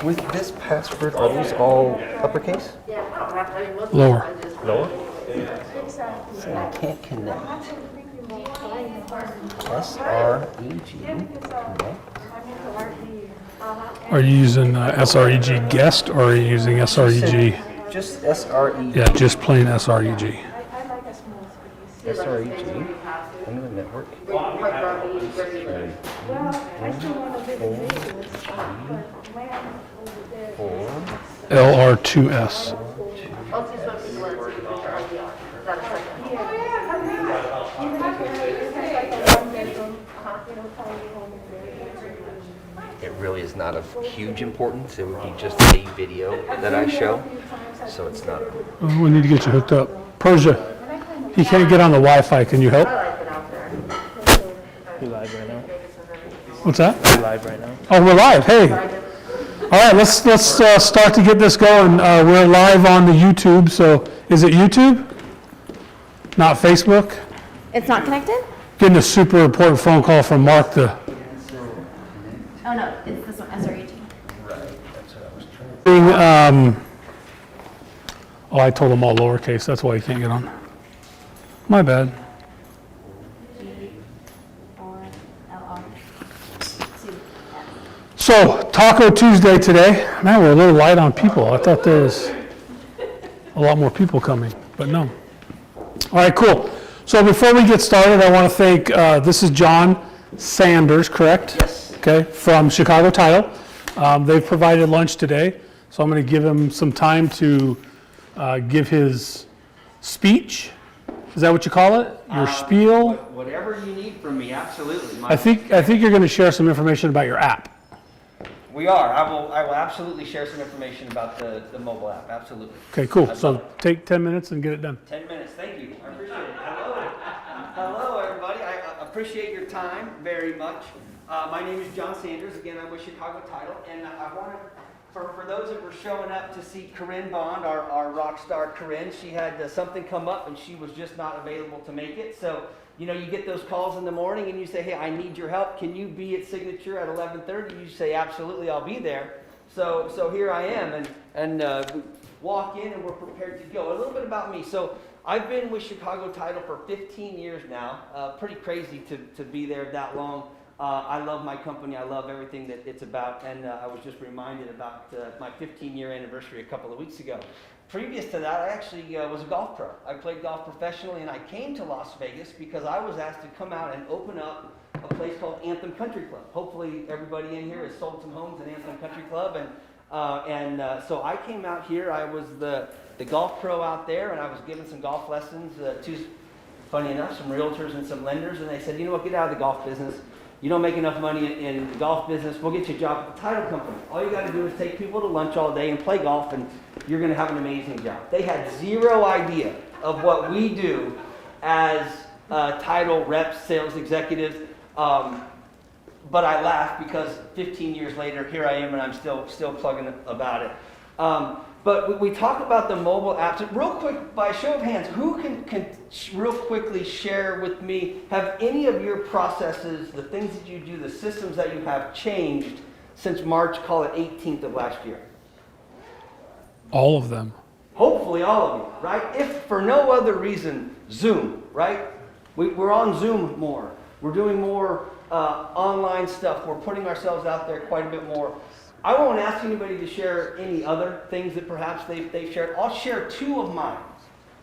With this password, are these all uppercase? Lower. Lower? So I can't connect. S-R-E-G. Connect. Are you using SREG guest or are you using SREG? Just S-R-E-G. Yeah, just plain SREG. S-R-E-G. Under the network. LR2S. It really is not of huge importance. It would be just a video that I show. So it's not. We need to get you hooked up. Persia, he can't get on the Wi-Fi. Can you help? You live right now? What's that? You live right now? Oh, we're live. Hey. All right, let's start to get this going. We're live on the YouTube. So is it YouTube? Not Facebook? It's not connected? Getting a super important phone call from Mark. Oh no, it's this one, SREG. Oh, I told him all lowercase. That's why he can't get on. My bad. So, Taco Tuesday today. Man, we're a little light on people. I thought there was a lot more people coming, but no. All right, cool. So before we get started, I want to thank, this is John Sanders, correct? Yes. Okay, from Chicago Title. They've provided lunch today, so I'm going to give him some time to give his speech. Is that what you call it? Your spiel? Whatever you need from me, absolutely. I think you're going to share some information about your app. We are. I will absolutely share some information about the mobile app. Absolutely. Okay, cool. I'd So love it. take 10 minutes and get it done. 10 minutes. Thank you. I appreciate it. Hello. Hello, everybody. I appreciate your time very much. My name is John Sanders. Again, I'm with Chicago Title, and I want to, for those that were showing up to see Corinne Bond, our rock star Corinne, she had something come up and she was just not available to make it. So, you know, you get those calls in the morning and you say, hey, I need your help. Can you be at Signature at 11:30? You say, absolutely, I'll be there. So here I am, and we walk in and we're prepared to go. A little bit about me. So I've been with Chicago Title for 15 years now. Pretty crazy to be there that long. I love my company. I love everything that it's about, and I was just reminded about my 15-year anniversary a couple of weeks ago. Previous to that, I actually was a golf pro. I played golf professionally, and I came to Las Vegas because I was asked to come out and open up a place called Anthem Country Club. Hopefully everybody in here has sold some homes at Anthem Country Club, and so I came out here. I was the golf pro out there, and I was giving some golf lessons to, funny enough, some realtors and some lenders, and they said, you know what, get out of the golf business. You don't make enough money in the golf business, we'll get you a job at the title company. All you got to do is take people to lunch all day and play golf, and you're going to have an amazing job. They had zero idea of what we do as title reps, sales executives, but I laugh because 15 years later, here I am, and I'm still plugging about it. But we talk about the mobile apps. Real quick, by show of hands, who can real quickly share with me, have any of your processes, the things that you do, the systems that you have changed since March, call it 18th of last year? All of them. Hopefully all of you, right? If for no other reason, Zoom, right? We're on Zoom more. We're doing more online stuff. We're putting ourselves out there quite a bit more. I won't ask anybody to share any other things that perhaps they've shared. I'll share two of mine.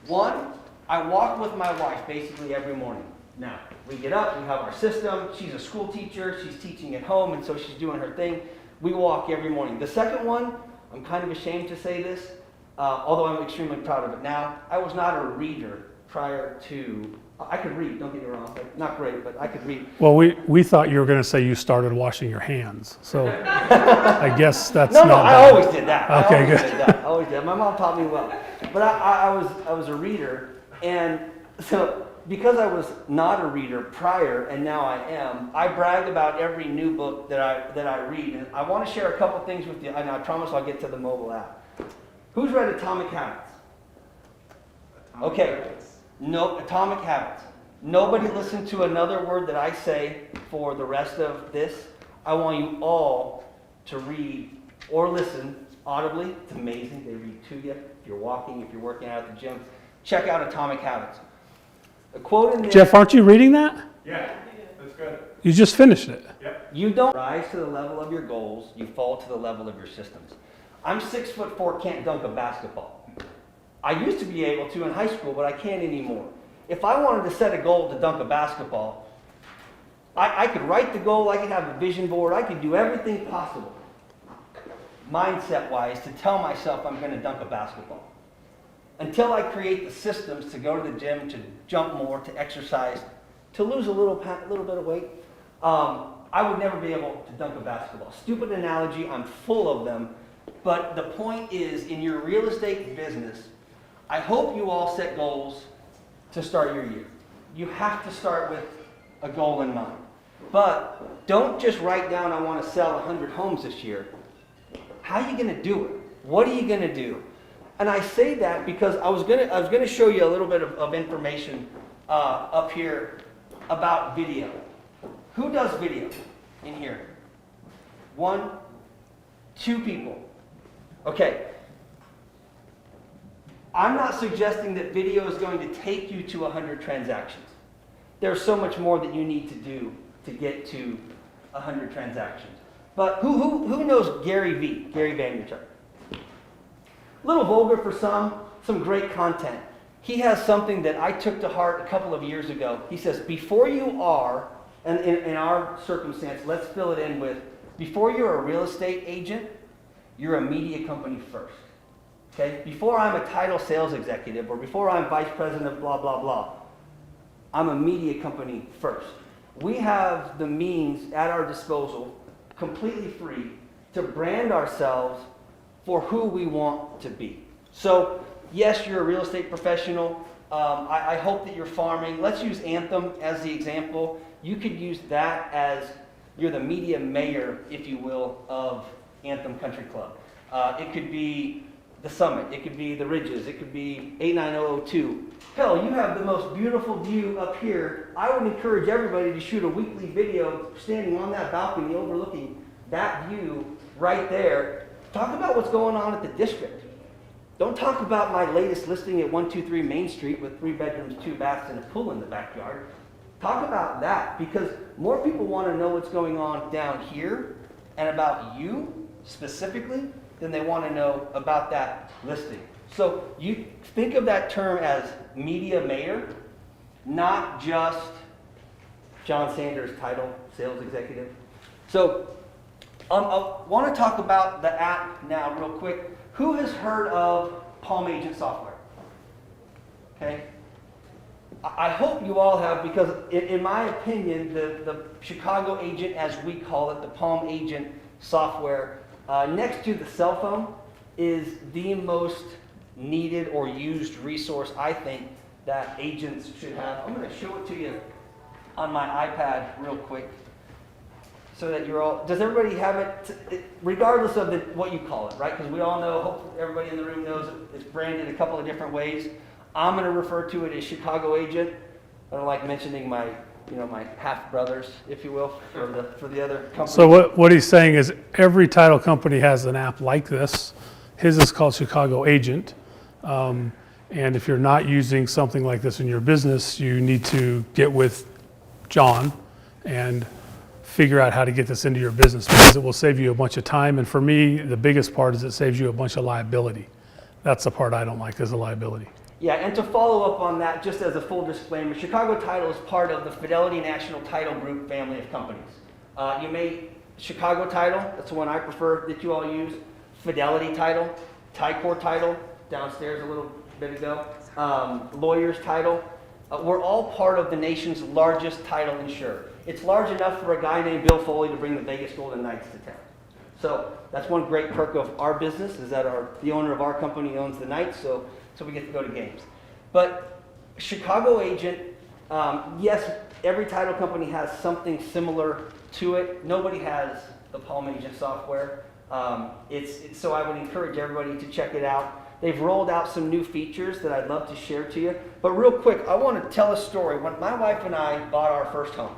One, I walk with my wife basically every morning. Now, we get up, we have our system. She's a school teacher, she's teaching at home, and so she's doing her thing. We walk every morning. The second one, I'm kind of ashamed to say this, although I'm extremely proud of it now. I was not a reader prior to, I could read, don't get me wrong, but not great, but I could read. Well, we thought you were going to say you started washing your hands, so I guess that's No, not I bad. always did that. Okay, I always good. did that. I always did. My mom taught me well. But I was a reader, and so because I was not a reader prior, and now I am, I brag about every new book that I read. And I want to share a couple things with you, and I promise I'll get to the mobile app. Who's read Atomic Habits? Okay. No, Atomic Habits. Nobody listen to another word that I say for the rest of this. I want you all to read or listen audibly. It's amazing. They read to you. If you're walking, if you're working out at the gym, check out Atomic Habits. A quote in there. Jeff, aren't you reading that? Yeah, that's good. You just finished it. You don't rise to the level of your goals, you fall to the level of your systems. I'm 6'4", can't dunk a basketball. I used to be able to in high school, but I can't anymore. If I wanted to set a goal to dunk a basketball, I could write the goal, I could have a vision board, I could do everything possible, mindset-wise, to tell myself I'm going to dunk a basketball. Until I create the systems to go to the gym, to jump more, to exercise, to lose a little bit of weight, I would never be able to dunk a basketball. Stupid analogy, I'm full of them. But the point is, in your real estate business, I hope you all set goals to start your year. You have to start with a goal in mind. But don't just write down, I want to sell 100 homes this year. How are you going to do it? What are you going to do? And I say that because I was going to show you a little bit of information up here about video. Who does video in here? 1, 2 people. Okay. I'm not suggesting that video is going to take you to 100 transactions. There's so much more that you need to do to get to 100 transactions. But who knows Gary Vaynerchuk? A little vulgar for some great content. He has something that I took to heart a couple of years ago. He says, before you are, and in our circumstance, let's fill it in with, before you're a real estate agent, you're a media company first. Okay? Before I'm a title sales executive, or before I'm vice president of blah, blah, blah, I'm a media company first. We have the means at our disposal, completely free, to brand ourselves for who we want to be. So, yes, you're a real estate professional. I hope that you're farming. Let's use Anthem as the example. You could use that as you're the media mayor, if you will, of Anthem Country Club. It could be the Summit. It could be the Ridges. It could be 89002. Hell, you have the most beautiful view up here. I would encourage everybody to shoot a weekly video standing on that balcony overlooking that view right there. Talk about what's going on at the district. Don't talk about my latest listing at 123 Main Street with 3 bedrooms, 2 baths, and a pool in the backyard. Talk about that, because more people want to know what's going on down here and about you specifically than they want to know about that listing. So you think of that term as media mayor, not just John Sanders' title, sales executive. So I want to talk about the app now real quick. Who has heard of Palm Agent software? Okay. I hope you all have, because in my opinion, the Chicago Agent, as we call it, the Palm Agent software, next to the cell phone, is the most needed or used resource, I think, that agents should have. I'm going to show it to you on my iPad real quick, so that you're all, does everybody have it, regardless of what you call it, right? Because we all know, hopefully everybody in the room knows it's branded a couple of different ways. I'm going to refer to it as Chicago Agent. I don't like mentioning my half brothers, if you will, for the other companies. So what he's saying is every title company has an app like this. His is called Chicago Agent. And if you're not using something like this in your business, you need to get with John and figure out how to get this into your business, because it will save you a bunch of time. And for me, the biggest part is it saves you a bunch of liability. That's the part I don't like, is the liability. Yeah, and to follow up on that, just as a full disclaimer, Chicago Title is part of the Fidelity National Title Group family of companies. Chicago Title, that's the one I prefer that you all use. Fidelity Title, Ticor Title, downstairs a little bit ago. Lawyers Title. We're all part of the nation's largest title insurer. It's large enough for a guy named Bill Foley to bring the Vegas Golden Knights to town. So that's one great perk of our business, is that the owner of our company owns the Knights, so we get to go to games. But Chicago Agent, yes, every title company has something similar to it. Nobody has the Palm Agent software. So I would encourage everybody to check it out. They've rolled out some new features that I'd love to share to you. But real quick, I want to tell a story. When my wife and I bought our first home,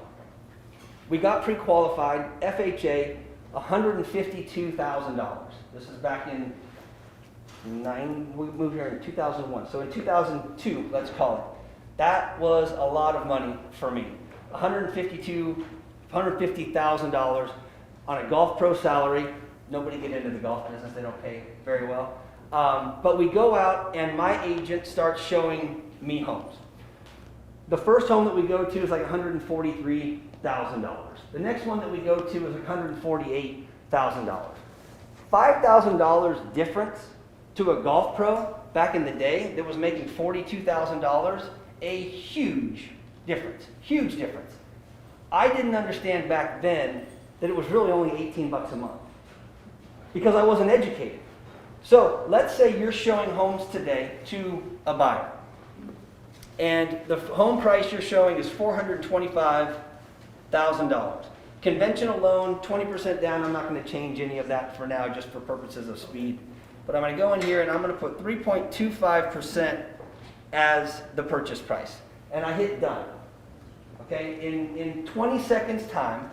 We got pre-qualified, FHA, $152,000. This is back in we moved here in 2001. So in 2002, let's call it. That was a lot of money for me. $150,000 on a golf pro salary. Nobody get into the golf business, they don't pay very well. But we go out and my agent starts showing me homes. The first home that we go to is like $143,000. The next one that we go to is $148,000. $5,000 difference to a golf pro back in the day that was making $42,000, a huge difference, huge difference. I didn't understand back then that it was really only 18 bucks a month because I wasn't educated. So let's say you're showing homes today to a buyer and the home price you're showing is $425,000. Conventional loan, 20% down. I'm not going to change any of that for now just for purposes of speed. But I'm going to go in here and I'm going to put 3.25% as the purchase price. And I hit done. Okay, in 20 seconds time,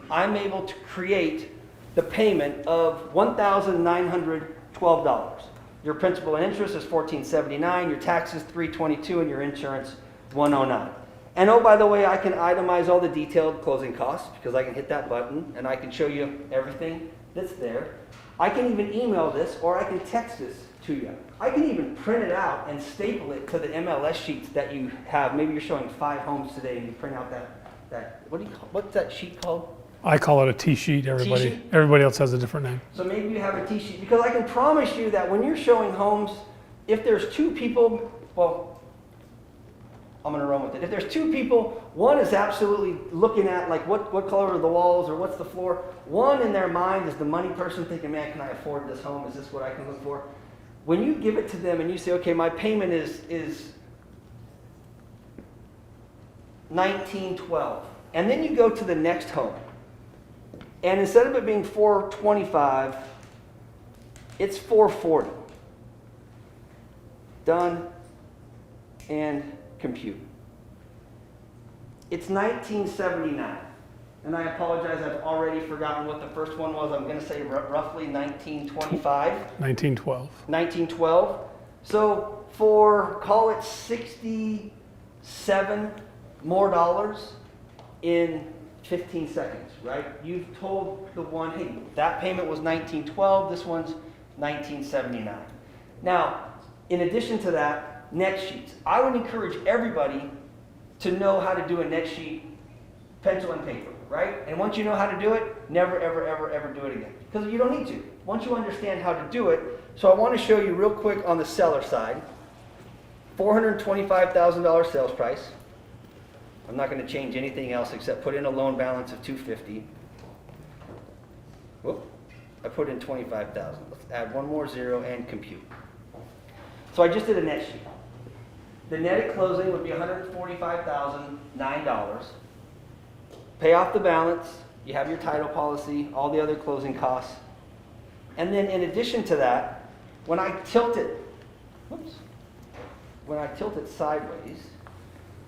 I'm able to create the payment of $1,912. Your principal and interest is $1,479, your taxes $322, and your insurance $109. And oh, by the way, I can itemize all the detailed closing costs because I can hit that button and I can show you everything that's there. I can even email this or I can text this to you. I can even print it out and staple it to the MLS sheets that you have. Maybe you're showing 5 homes today and you print out that what's that sheet called? I call it a T-sheet. Everybody else has a different name. So maybe you have a T-sheet because I can promise you that when you're showing homes, if there's 2 people, well, I'm going to run with it. If there's 2 people, one is absolutely looking at like what color are the walls or what's the floor. One in their mind is the money person thinking, man, can I afford this home? Is this what I can look for? When you give it to them and you say, okay, my payment is $1,912, and then you go to the next home, and instead of it being $425, it's $440. Done and compute. It's $1,979. And I apologize, I've already forgotten what the first one was. I'm going to say roughly $1,925. $1,912. So for, call it $67 more dollars in 15 seconds, right? You've told the one, hey, that payment was $1,912, this one's $1,979. Now, in addition to that, net sheets. I would encourage everybody to know how to do a net sheet, pencil and paper, right? And once you know how to do it, never, ever, ever, ever do it again. Because you don't need to. Once you understand how to do it, so I want to show you real quick on the seller side, $425,000 sales price. I'm not going to change anything else except put in a loan balance of $250,000. Whoop, I put in $25,000. Let's add one more zero and compute. So I just did a net sheet. The net at closing would be $145,009. Pay off the balance. You have your title policy, all the other closing costs. And then in addition to that, when I tilt it sideways,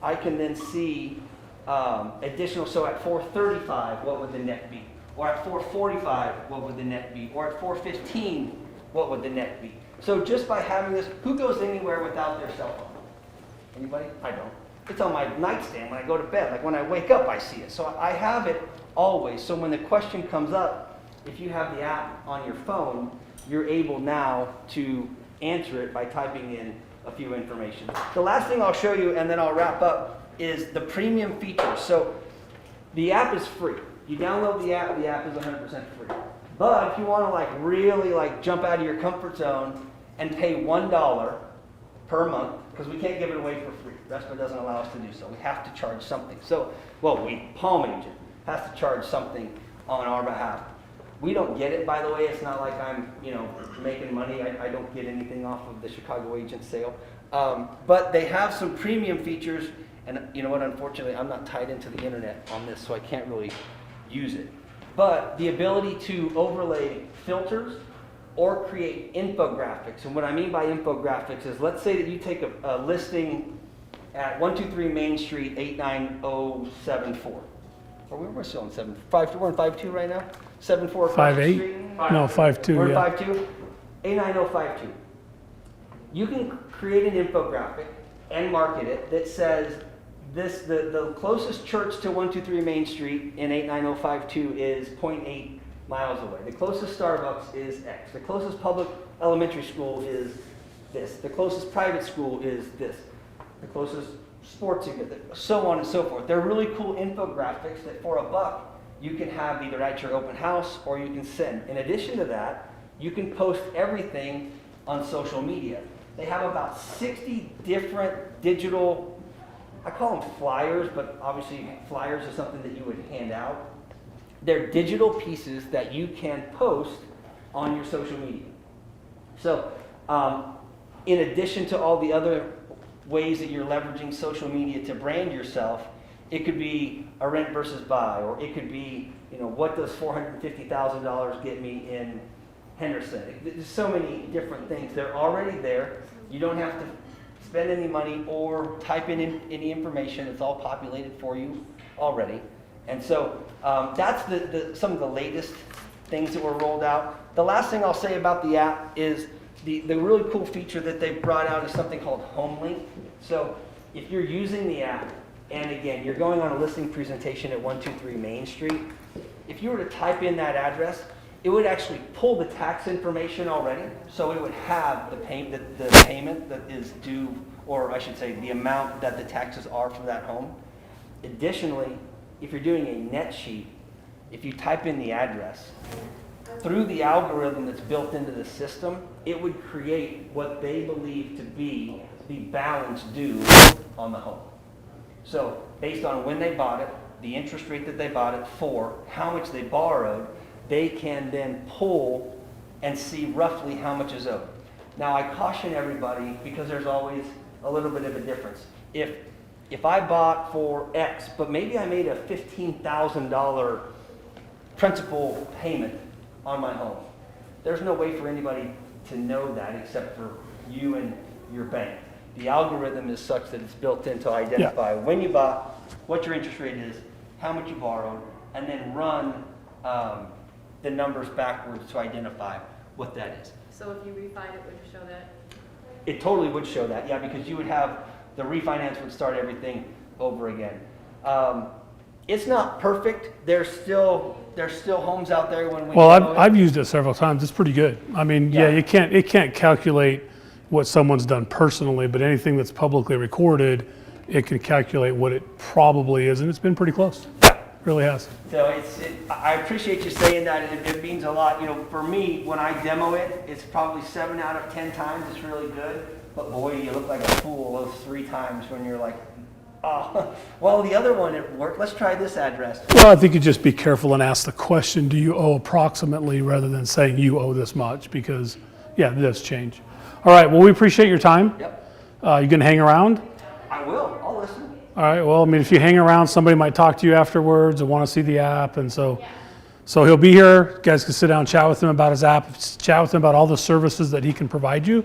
I can then see additional. So at $435, what would the net be? Or at $445, what would the net be? Or at $415, what would the net be? So just by having this, who goes anywhere without their cell phone? Anybody? I don't. It's on my nightstand when I go to bed. Like when I wake up, I see it. So I have it always. So when the question comes up, if you have the app on your phone, you're able now to answer it by typing in a few information. The last thing I'll show you, and then I'll wrap up, is the premium features. So the app is free. You download the app is 100% free. But if you want to really jump out of your comfort zone and pay $1 per month, because we can't give it away for free. RESPA doesn't allow us to do so. We have to charge something. So, Palm Agent has to charge something on our behalf. We don't get it, by the way. It's not like I'm, making money. I don't get anything off of the Chicago agent sale. But they have some premium features, and you know what? Unfortunately, I'm not tied into the internet on this, so I can't really use it. But the ability to overlay filters or create infographics. And what I mean by infographics is, let's say that you take a listing at 123 Main Street, 89074. or we're still on 752, we're on 52 right now? 74 across 5'8"? the street? No, 5'2", We're yeah. 52? 89052. You can create an infographic and market it that says the closest church to 123 Main Street in 89052 is 0.8 miles away. The closest Starbucks is X. The closest public elementary school is this. The closest private school is this. The closest sports event, so on and so forth. They're really cool infographics that for $1 you can have either at your open house or you can send. In addition to that, you can post everything on social media. They have about 60 different digital, I call them flyers, but obviously flyers is something that you would hand out. They're digital pieces that you can post on your social media. So, in addition to all the other ways that you're leveraging social media to brand yourself, it could be a rent versus buy, or it could be, what does $450,000 get me in Henderson? There's so many different things. They're already there. You don't have to spend any money or type in any information. It's all populated for you already. And so that's some of the latest things that were rolled out. The last thing I'll say about the app is the really cool feature that they brought out is something called Home Link. So if you're using the app, and again, you're going on a listing presentation at 123 Main Street, if you were to type in that address, it would actually pull the tax information already. So it would have the payment that is due, or I should say the amount that the taxes are for that home. Additionally, if you're doing a net sheet, if you type in the address, through the algorithm that's built into the system, it would create what they believe to be the balance due on the home. So based on when they bought it, the interest rate that they bought it for, how much they borrowed, they can then pull and see roughly how much is owed. Now I caution everybody, because there's always a little bit of a difference. If I bought for X, but maybe I made a $15,000 principal payment on my home, there's no way for anybody to know that except for you and your bank. The algorithm is such that it's built in to identify when you bought, what your interest rate is, how much you borrowed, and then run the numbers backwards to identify what that is. So if you refied it, would it show that? It totally would show that, yeah, because you would have, the refinance would start everything over again. It's not perfect. There's still homes out there when we Well, demo it. I've used it several times. It's pretty good. I mean, Yeah. it can't calculate what someone's done personally, but anything that's publicly recorded, it can calculate what it probably is, and it's been pretty close. It really has. So I appreciate you saying that. It means a lot. For me, when I demo it, it's probably 7 out of 10 times it's really good. But boy, you look like a fool those 3 times when you're like, oh, well, the other one, it worked. Let's try this address. Well, I think you just be careful and ask the question, do you owe approximately, rather than saying you owe this much, because, yeah, it does change. All right, well, we appreciate your time. Yep. You gonna hang around? I will. I'll listen. All right, well, I mean, if you hang around, somebody might talk to you afterwards and want to see the app, and so he'll be here. You guys can sit down and chat with him about his app, chat with him about all the services that he can provide you,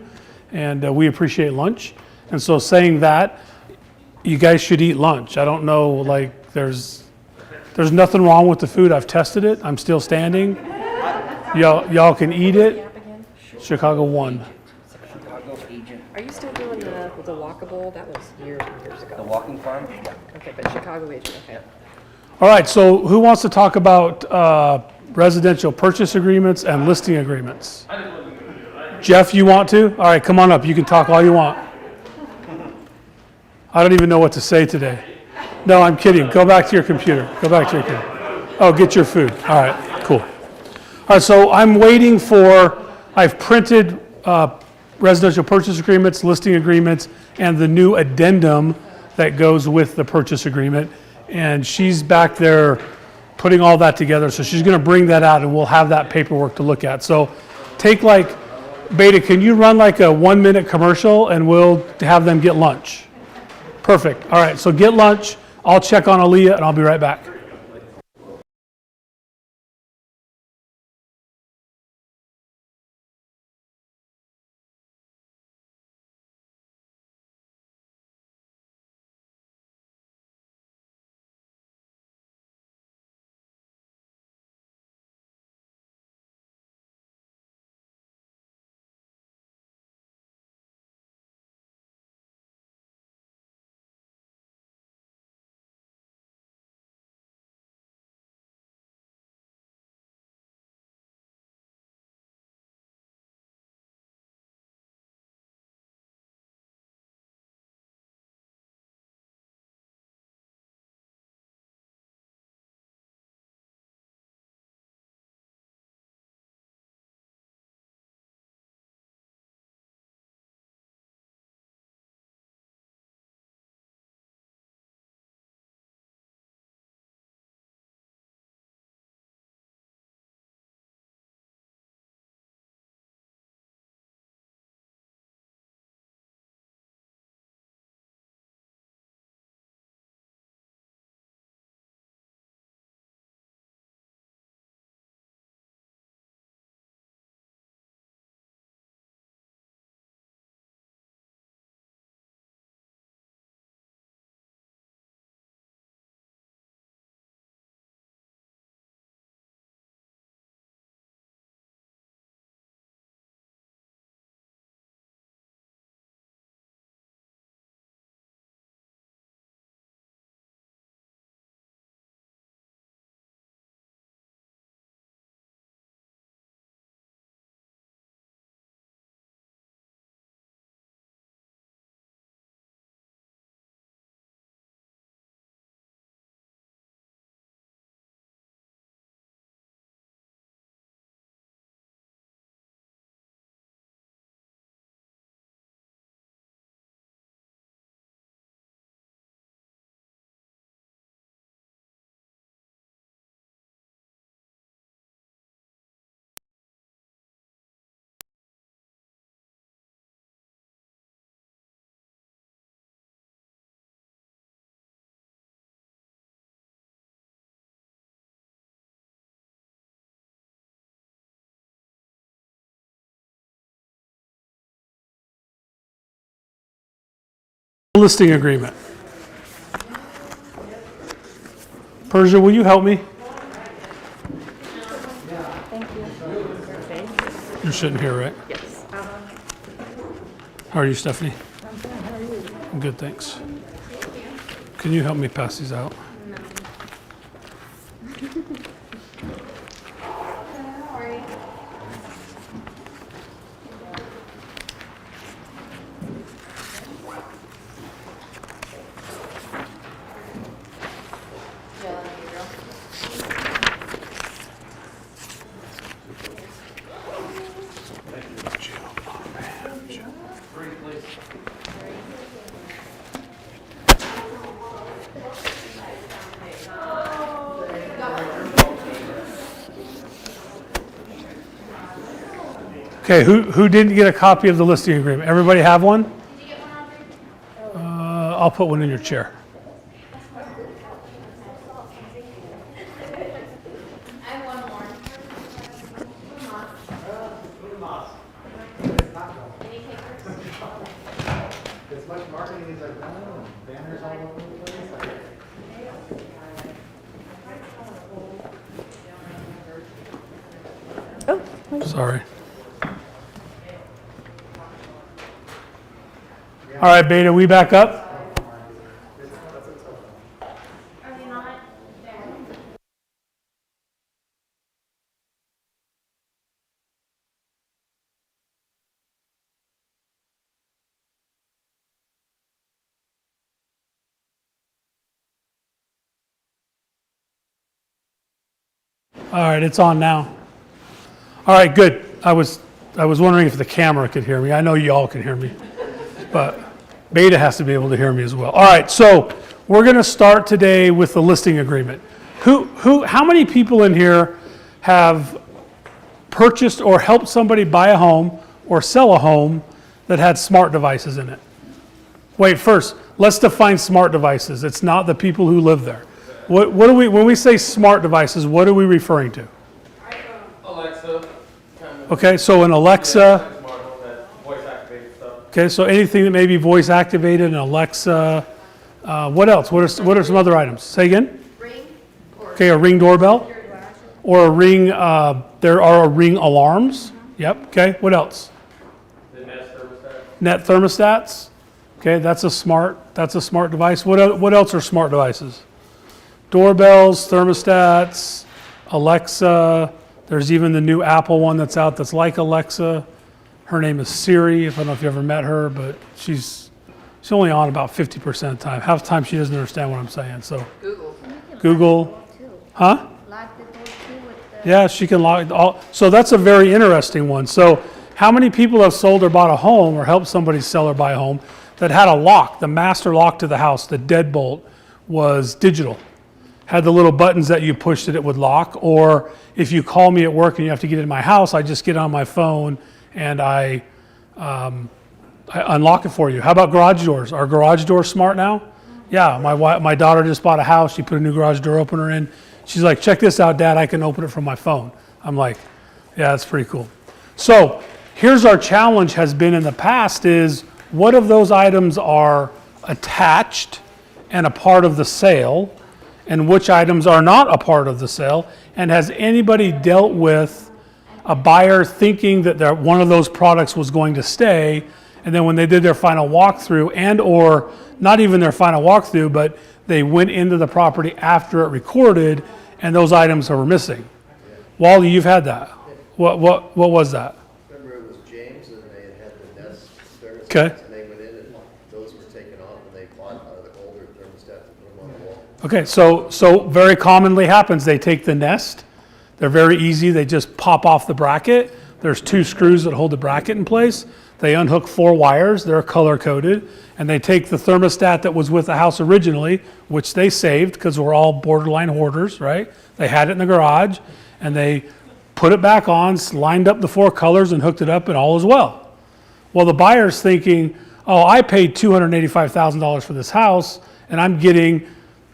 and we appreciate lunch. And so saying that, you guys should eat lunch. I don't know, like, there's nothing wrong with the food. I've tested it. I'm still standing. Y'all can eat it. App again? Chicago 1. Chicago agent. Are you still doing the walkable? That was years and years The ago. walking farm? Yeah. Okay, but Chicago agent, okay. All right, so who wants to talk about residential purchase agreements and listing agreements? Jeff, you want to? All right, come on up. You can talk all you want. I don't even know what to say today. No, I'm kidding. Go back to your computer. Go back to your computer. Oh, get your food. All right, cool. All right, so I'm waiting I've printed residential purchase agreements, listing agreements, and the new addendum that goes with the purchase agreement. And she's back there putting all that together. So she's going to bring that out and we'll have that paperwork to look at. So take Beta, can you run like a 1-minute commercial and we'll have them get lunch? Perfect. All right, so get lunch. I'll check on Aaliyah and I'll be right back. listing agreement. Persia, will you help me? You're sitting here, right? Yes. How are you, Stephanie? I'm good, thanks. Can you help me pass these out? Okay, who didn't get a copy of the listing agreement? Everybody have one? I'll put one in your chair. As much marketing as I've done, and banners all over the place. Sorry. All right, Beta, we back up? All right, it's on now. All right, good. I was wondering if the camera could hear me. I know you all can hear me, but Beta has to be able to hear me as well. All right, so we're going to start today with the listing agreement. How many people in here have purchased or helped somebody buy a home or sell a home that had smart devices in it? Wait, first, let's define smart devices. It's not the people who live there. What do we, when we say smart devices, what are we referring to? Alexa. Okay, so an Alexa. Smart home, that voice activated stuff. Okay, so anything that may be voice activated, an Alexa. What else? What are some other items? Say again? Ring or Okay, a Ring doorbell or a Ring. There are a Ring alarms. Yep. Okay. What else? The Nest thermostat. Net thermostats. Okay, that's a smart device. What else are smart devices? Doorbells, thermostats, Alexa. There's even the new Apple one that's out that's like Alexa. Her name is Siri. I don't know if you ever met her, but she's only on about 50% of the time. Half the time she doesn't understand what I'm saying. So Google, huh? lock the door too with the. Yeah, she can lock all. So that's a very interesting one. So how many people have sold or bought a home or helped somebody sell or buy a home that had a lock, the master lock to the house, the deadbolt was digital? Had the little buttons that you pushed it would lock, or if you call me at work and you have to get in my house, I just get on my phone and I unlock it for you. How about garage doors? Are garage doors smart now? Yeah, my daughter just bought a house. She put a new garage door opener in. She's like, check this out, Dad, I can open it from my phone. I'm like, yeah, that's pretty cool. So here's our challenge has been in the past is what of those items are attached and a part of the sale, and which items are not a part of the sale, and has anybody dealt with a buyer thinking that one of those products was going to stay, and then when they did their final walkthrough and or not even their final walkthrough, but they went into the property after it recorded and those items were missing? Wally, you've had that. What was that? Remember it was James and they had the Nest thermostats. Okay. And they went in and those were taken off and they bought the older thermostats and put them on the wall. Okay, so very commonly happens, they take the Nest, they're very easy, they just pop off the bracket. There's 2 screws that hold the bracket in place. They unhook 4 wires, they're color coded, and they take the thermostat that was with the house originally, which they saved because we're all borderline hoarders, right? They had it in the garage and they put it back on, lined up the 4 colors and hooked it up and all is well. Well, the buyer's thinking, oh, I paid $285,000 for this house and I'm getting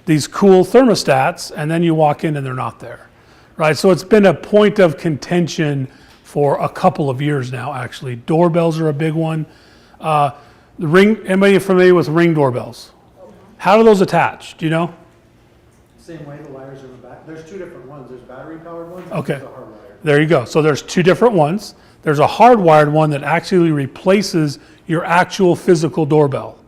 these cool thermostats, and then you walk in and they're not there, right? So it's been a point of contention for a couple of years now, actually. Doorbells are a big one. The Ring, anybody familiar with Ring doorbells? How do those attach? Do you know? Same way, the wires are in the back. There's two different ones. There's battery powered ones and Okay. there's a hardwired. There you go. So there's two different ones. There's a hardwired one that actually replaces your actual physical doorbell.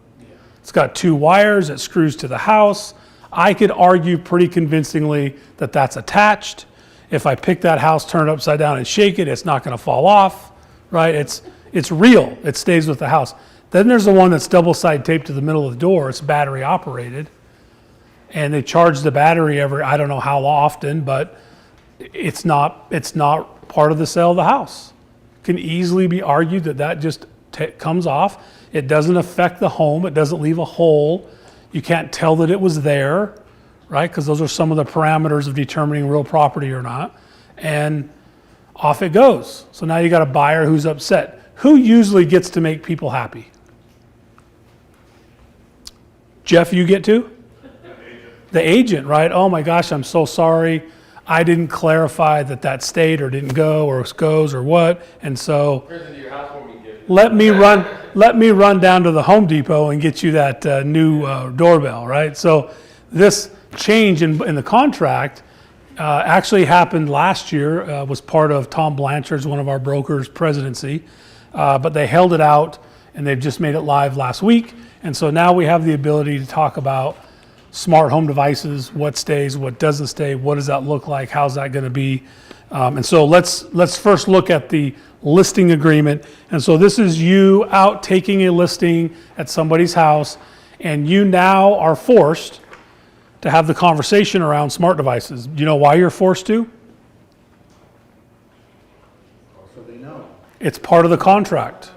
It's got two wires, it screws to the house. I could argue pretty convincingly that that's attached. If I pick that house, turn it upside down and shake it, it's not going to fall off, right? It's real. It stays with the house. Then there's the one that's double-side taped to the middle of the door. It's battery operated. And they charge the battery every, I don't know how often, but it's not part of the sale of the house. Can easily be argued that that just comes off. It doesn't affect the home. It doesn't leave a hole. You can't tell that it was there, right? Because those are some of the parameters of determining real property or not. And off it goes. So now you got a buyer who's upset. Who usually gets to make people happy? Jeff, you get to? The agent, right? Oh my gosh, I'm so sorry. I didn't clarify that that stayed or didn't go or goes or what. And so let me run down to the Home Depot and get you that new doorbell, right? So this change in the contract actually happened last year, was part of Tom Blanchard's, one of our brokers' presidency, but they held it out and they've just made it live last week. And so now we have the ability to talk about smart home devices, what stays, what doesn't stay, what does that look like, how's that going to be. And so let's first look at the listing agreement. And so this is you out taking a listing at somebody's house, and you now are forced to have the conversation around smart devices. Do you know why you're forced to? So they know. It's part of the contract.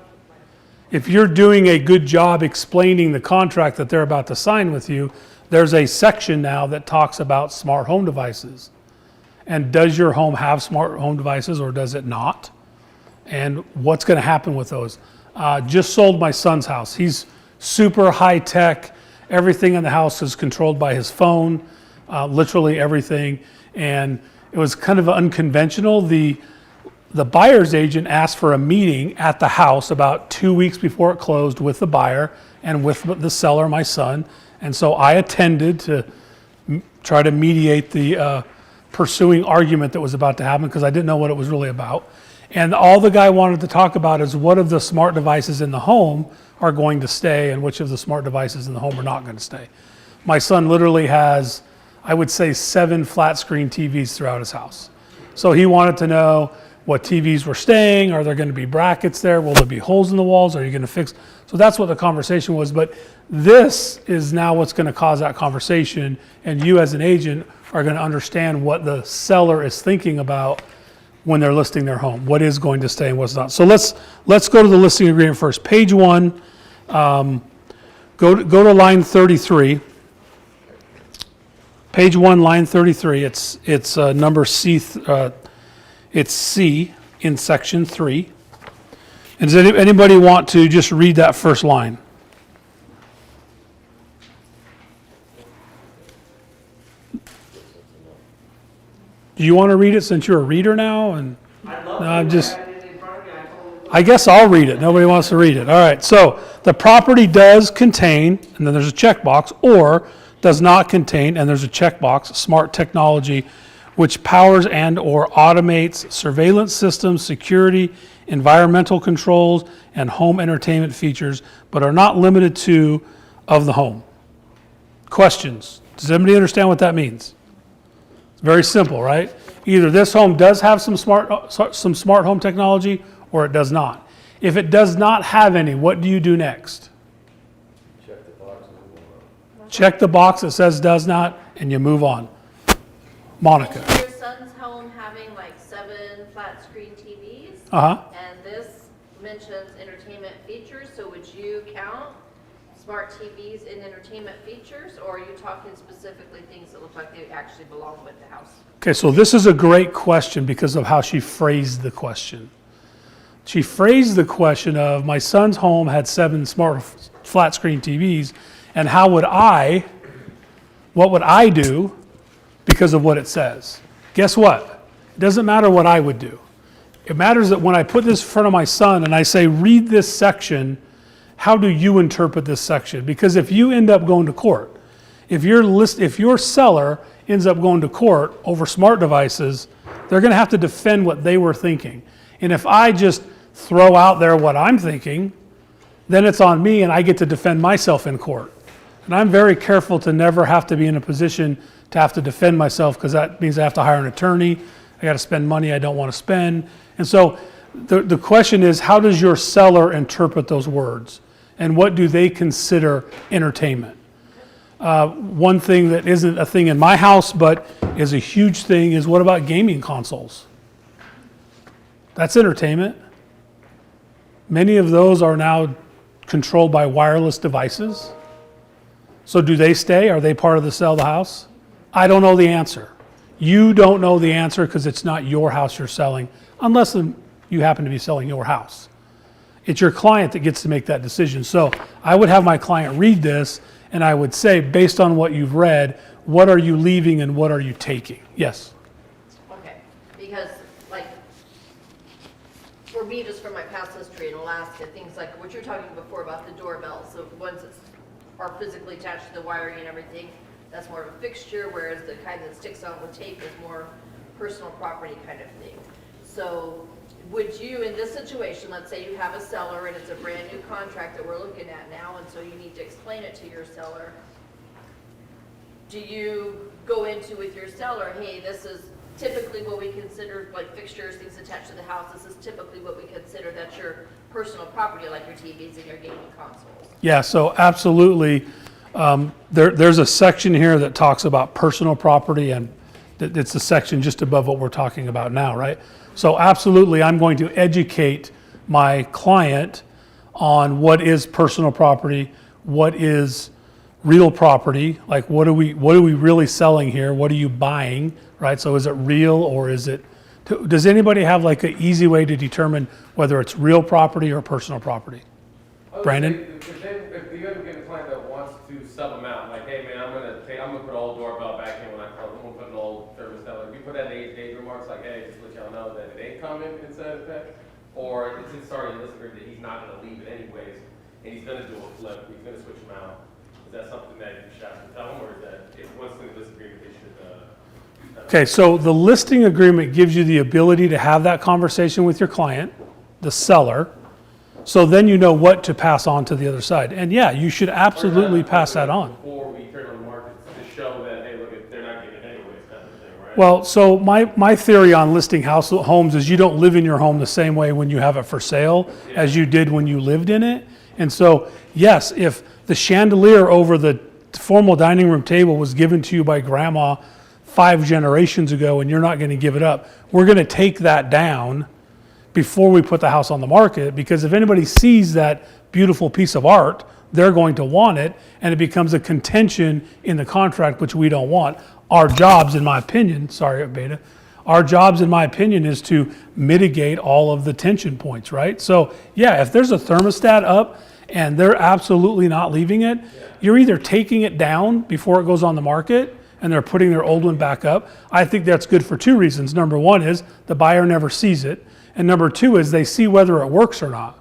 If you're doing a good job explaining the contract that they're about to sign with you, there's a section now that talks about smart home devices. And does your home have smart home devices or does it not? And what's going to happen with those? Just sold my son's house. He's super high tech. Everything in the house is controlled by his phone, literally everything. And it was kind of unconventional. The buyer's agent asked for a meeting at the house about 2 weeks before it closed with the buyer and with the seller, my son. And so I attended to try to mediate the pursuing argument that was about to happen because I didn't know what it was really about. And all the guy wanted to talk about is what of the smart devices in the home are going to stay and which of the smart devices in the home are not going to stay. My son literally has, I would say, 7 flat screen TVs throughout his house. So he wanted to know what TVs were staying. Are there going to be brackets there? Will there be holes in the walls? Are you going to fix? So that's what the conversation was. But this is now what's going to cause that conversation. And you as an agent are going to understand what the seller is thinking about when they're listing their home. What is going to stay and what's not. So let's go to the listing agreement first. Page 1, go to line 33. Page 1, line 33. It's number C. It's C in section 3. And does anybody want to just read that first line? Do you want to read it since you're a reader now? And I'd love no, I'm to. just. I had it in front of me. I totally I guess I'll read it. Nobody wants to read it. All right. So the property does contain, and then there's a checkbox, or does not contain, and there's a checkbox, smart technology, which powers and or automates surveillance systems, security, environmental controls, and home entertainment features, but are not limited to of the home. Questions? Does anybody understand what that means? It's very simple, right? Either this home does have some smart home technology, or it does not. If it does not have any, what do you do next? Check the box and move on. Check the box that says does not, and you move on. Monica. Your son's home having like 7 flat screen TVs, Uh-huh. and this mentions entertainment features, so would you count smart TVs in entertainment features, or are you talking specifically things that look like they actually belong with the house? Okay, so this is a great question because of how she phrased the question. She phrased the question of, my son's home had 7 smart flat screen TVs, and what would I do because of what it says? Guess what? It doesn't matter what I would do. It matters that when I put this in front of my son and I say, read this section how do you interpret this section? Because if you end up going to court, if your seller ends up going to court over smart devices, they're going to have to defend what they were thinking. And if I just throw out there what I'm thinking, then it's on me and I get to defend myself in court. And I'm very careful to never have to be in a position to have to defend myself, because that means I have to hire an attorney. I got to spend money I don't want to spend. And so the question is, how does your seller interpret those words? And what do they consider entertainment? One thing that isn't a thing in my house, but is a huge thing, is what about gaming consoles? That's entertainment. Many of those are now controlled by wireless devices. So do they stay? Are they part of the sell of the house? I don't know the answer. You don't know the answer because it's not your house you're selling, unless you happen to be selling your house. It's your client that gets to make that decision. So I would have my client read this, and I would say, based on what you've read, what are you leaving and what are you taking? Yes? Okay, because like, for me, just from my past history in Alaska, things like what you're talking before about the doorbells, so ones that are physically attached to the wiring and everything, that's more of a fixture, whereas the kind that sticks on with tape is more personal property kind of thing. So would you, in this situation, let's say you have a seller and it's a brand new contract that we're looking at now, and so you need to explain it to your seller, do you go into with your seller, hey, this is typically what we consider like fixtures, things attached to the house, this is typically what we consider that's your personal property, like your TVs and your gaming consoles? Yeah, so absolutely. There's a section here that talks about personal property, and it's the section just above what we're talking about now, right? So absolutely, I'm going to educate my client on what is personal property, what is real property, like what are we really selling here? What are you buying, right? So is it real or is it, does anybody have like an easy way to determine whether it's real property or personal property? Brandon? If you ever get a client that wants to sub them out, like, hey man, I'm gonna put an old doorbell back in when I come, I'm gonna put an old thermostat. Like, we put that in age remarks, like, hey, just let y'all know that it ain't coming inside of that, or it's just starting to listen that he's not gonna leave it anyways, and he's gonna do a flip, he's gonna switch them out. Is that something that you should have to tell them, or is that if once in the listing agreement they should? Okay, so the listing agreement gives you the ability to have that conversation with your client, the seller. So then you know what to pass on to the other side. And yeah, you should absolutely pass that on. Before we turn on the market to show that, hey, look, they're not getting it anyways, kind of thing, right? Well, so my theory on listing homes is you don't live in your home the same way when you have it for sale as you did when you lived in it. And so, yes, if the chandelier over the formal dining room table was given to you by grandma 5 generations ago and you're not going to give it up, we're going to take that down before we put the house on the market, because if anybody sees that beautiful piece of art, they're going to want it, and it becomes a contention in the contract, which we don't want. Our jobs, in my opinion, our jobs, in my opinion, is to mitigate all of the tension points, right? So yeah, if there's a thermostat up and they're absolutely not leaving it, you're either taking it down before it goes on the market and they're putting their old one back up. I think that's good for 2 reasons. Number 1 is the buyer never sees it. And number 2 is they see whether it works or not.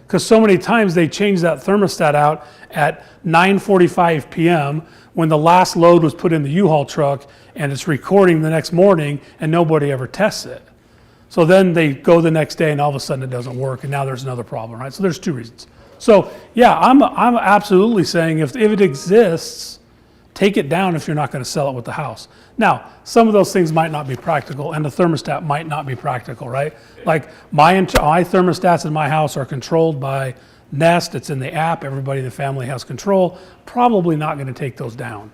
Because so many times they change that thermostat out at 9:45 p.m. when the last load was put in the U-Haul truck and it's recording the next morning and nobody ever tests it. So then they go the next day and all of a sudden it doesn't work and now there's another problem, right? So there's 2 reasons. So yeah, I'm absolutely saying if it exists, take it down if you're not going to sell it with the house. Now, some of those things might not be practical, and the thermostat might not be practical, right? Like my thermostats in my house are controlled by Nest. It's in the app. Everybody in the family has control. Probably not going to take those down.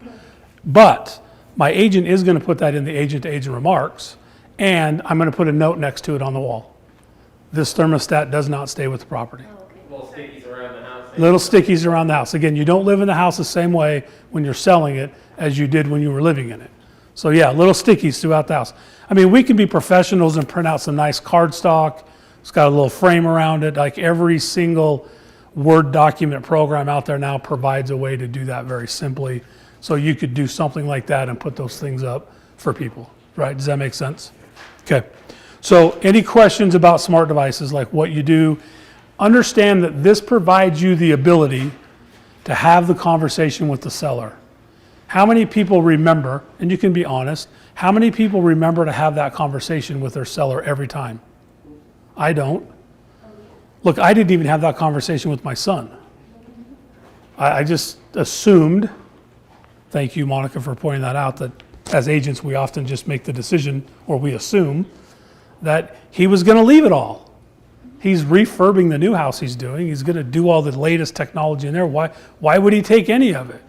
But my agent is going to put that in the agent-to-agent remarks, and I'm going to put a note next to it on the wall. This thermostat does not stay with the property. Little stickies around the house. Little stickies around the house. Again, you don't live in the house the same way when you're selling it as you did when you were living in it. So yeah, little stickies throughout the house. I mean, we can be professionals and print out some nice cardstock. It's got a little frame around it. Like every single Word document program out there now provides a way to do that very simply. So you could do something like that and put those things up for people, right? Does that make sense? Okay. So any questions about smart devices, like what you do? understand that this provides you the ability to have the conversation with the seller. How many people remember, and you can be honest, how many people remember to have that conversation with their seller every time? I don't. Look, I didn't even have that conversation with my son. I just assumed, thank you, Monica, for pointing that out, that as agents, we often just make the decision, or we assume, that he was going to leave it all. He's refurbing the new house he's doing. He's going to do all the latest technology in there. Why would he take any of it?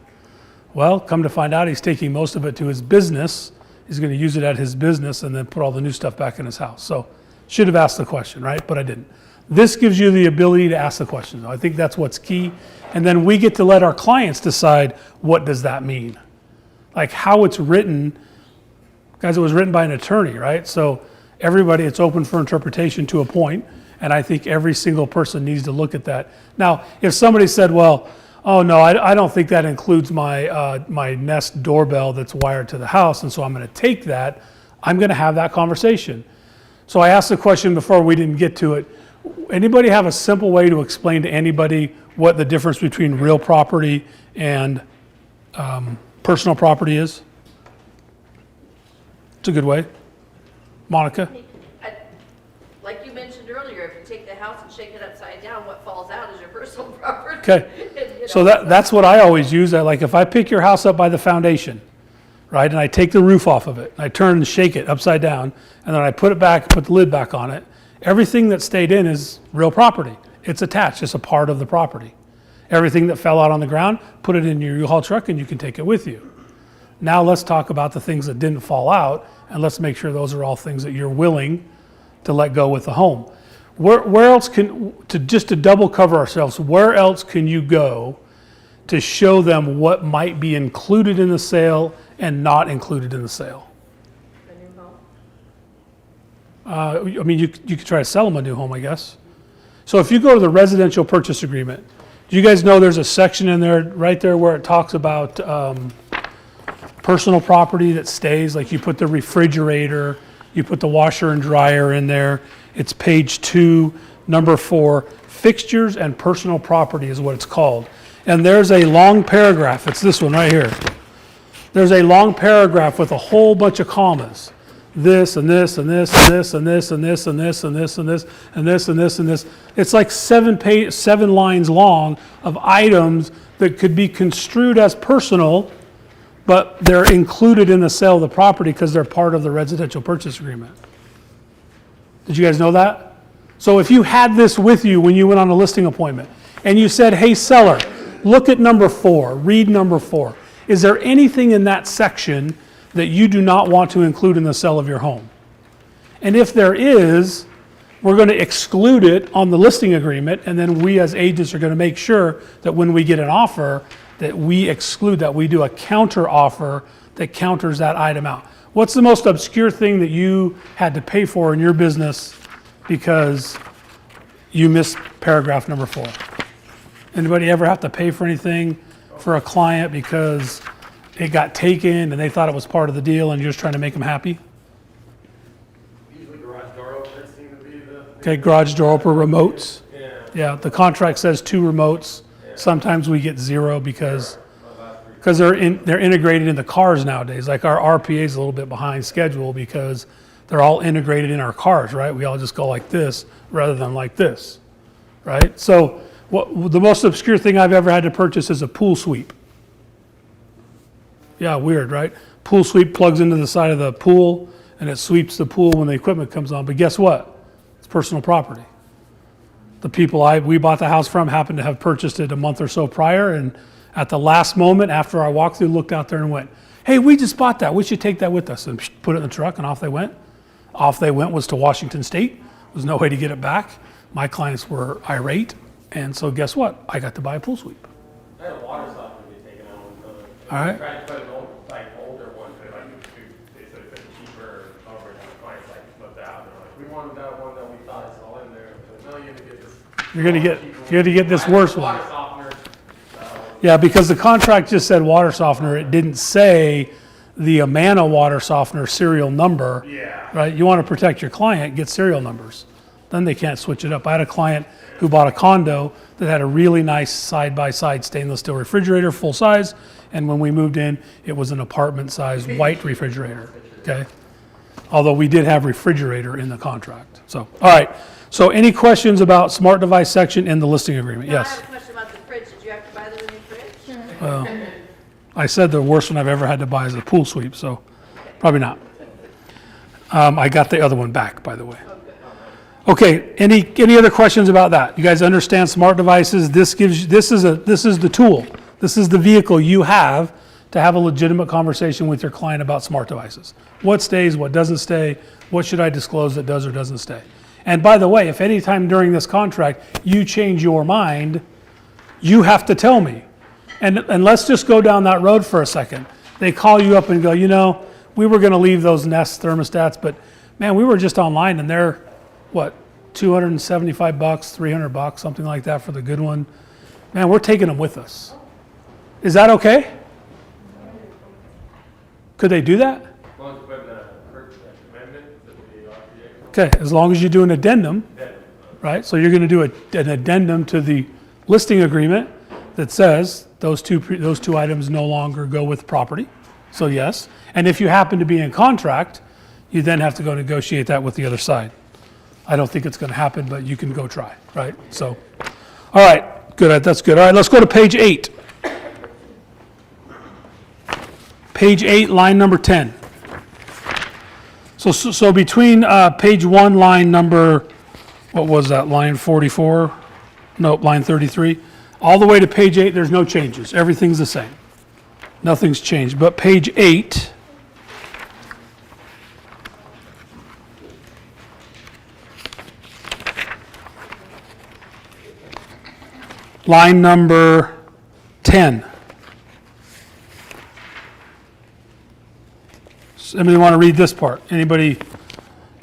Well, come to find out, he's taking most of it to his business. He's going to use it at his business and then put all the new stuff back in his house. So, should have asked the question, right? But I didn't. This gives you the ability to ask the question. I think that's what's key. And then we get to let our clients decide, what does that mean? Like how it's written, guys, it was written by an attorney, right? So everybody, it's open for interpretation to a point, and I think every single person needs to look at that. Now, if somebody said, well, oh no, I don't think that includes my, my Nest doorbell that's wired to the house, and so I'm gonna take that, I'm gonna have that conversation. So I asked the question before, we didn't get to it. Anybody have a simple way to explain to anybody what the difference between real property and personal property is? It's a good way. Monica? Like you mentioned earlier, if you take the house and shake it upside down, what falls out is your personal property. Okay. And, you So know, that's what I always use. Like if I pick your house up by the foundation, right, and I take the roof off of it, I turn and shake it upside down, and then I put it back, put the lid back on it, everything that stayed in is real property. It's attached, it's a part of the property. Everything that fell out on the ground, put it in your U-Haul truck and you can take it with you. Now let's talk about the things that didn't fall out, and let's make sure those are all things that you're willing to let go with the home. Where else can, just to double cover ourselves, where else can you go to show them what might be included in the sale and not included in the sale? a new home. I mean, you could try to sell them a new home, I guess. So if you go to the residential purchase agreement, do you guys know there's a section in there, right there, where it talks about personal property that stays? Like you put the refrigerator, you put the washer and dryer in there. It's page 2, number 4. Fixtures and personal property is what it's called. And there's a long paragraph. It's this one right here. There's a long paragraph with a whole bunch of commas. This and this and this and this and this and this and this and this and this and this and this and this. It's like 7 lines long of items that could be construed as personal, but they're included in the sale of the property because they're part of the residential purchase agreement. Did you guys know that? So if you had this with you when you went on a listing appointment and you said, hey seller, look at number 4, read number 4. Is there anything in that section that you do not want to include in the sale of your home? And if there is, we're going to exclude it on the listing agreement, and then we as agents are going to make sure that when we get an offer, that we exclude that. We do a counter offer that counters that item out. What's the most obscure thing that you had to pay for in your business because you missed paragraph number 4? Anybody ever have to pay for anything for a client because it got taken and they thought it was part of the deal and you're just trying to make them happy? Usually garage door openers seem to be the... Okay, garage door opener remotes. Yeah. Yeah, the contract says 2 remotes. Sometimes we get 0 because they're integrated in the cars nowadays. Like our RPA is a little bit behind schedule because they're all integrated in our cars, right? We all just go like this rather than like this, right? So the most obscure thing I've ever had to purchase is a pool sweep. Yeah, weird, right? Pool sweep plugs into the side of the pool and it sweeps the pool when the equipment comes on. But guess what? It's personal property. The people we bought the house from happened to have purchased it a month or so prior, and at the last moment after our walkthrough looked out there and went, hey, we just bought that, we should take that with us, and put it in the truck, and off they went. Off they went was to Washington State. There's no way to get it back. My clients were irate, and so guess what? I got to buy a pool sweep. I had a water softener be taken out one time. All right. I tried to put an older one, but they said it's cheaper over, and the clients flipped out. They're like, we wanted that one that we thought I saw in there. But no, you had to get this. You're gonna get this worse one. Water softener. Yeah, because the contract just said water softener. It didn't say the Amana water softener serial number. Yeah. Right? You want to protect your client, get serial numbers. then they can't switch it up. I had a client who bought a condo that had a really nice side-by-side stainless steel refrigerator, full size, and when we moved in, it was an apartment-sized white refrigerator, okay? Although we did have refrigerator in the contract. So, all right. So any questions about smart device section in the listing agreement? Now, I Yes. have a question about the fridge. Did you have to buy them a new fridge? I said the worst one I've ever had to buy is a pool sweep, so probably not. I got the other one back, by the way. Okay, any other questions about that? You guys understand smart devices? This is the tool. This is the vehicle you have to have a legitimate conversation with your client about smart devices. What stays, what doesn't stay, what should I disclose that does or doesn't stay? And by the way, if any time during this contract you change your mind, you have to tell me. And let's just go down that road for a second. They call you up and go, you know, we were going to leave those Nest thermostats, but man, we were just online and they're, what, $275, $300, something like that for the good one. Man, we're taking them with us. Is that okay? Could they do that? As long as you put in a purchase amendment to the RPA. Okay, as long as you do an addendum, right? So you're going to do an addendum to the listing agreement that says those two items no longer go with property. So yes, and if you happen to be in contract, you then have to go negotiate that with the other side. I don't think it's going to happen, but you can go try, right? So, all right, good. That's good. All right, let's go to page 8. Page 8, line number 10. So between page 1, line number, what was that, line 44? Nope, line 33. All the way to page 8, there's no changes. Everything's the same. Nothing's changed. But page 8, line number 10. Anybody want to read this part? Anybody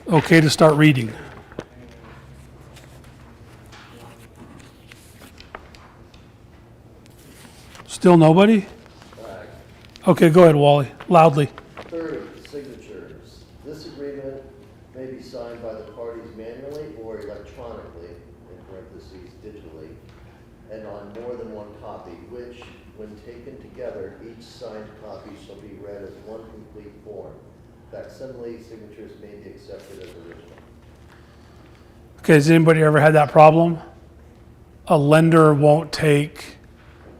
okay to start reading? Still nobody? Okay, go ahead, Wally, loudly. 30, signatures. This agreement may be signed by the parties manually or electronically, in parentheses, digitally, and on more than one copy, which, when taken together, each signed copy shall be read as one complete form. Facsimile signatures may be accepted as original. Okay, has anybody ever had that problem? A lender won't take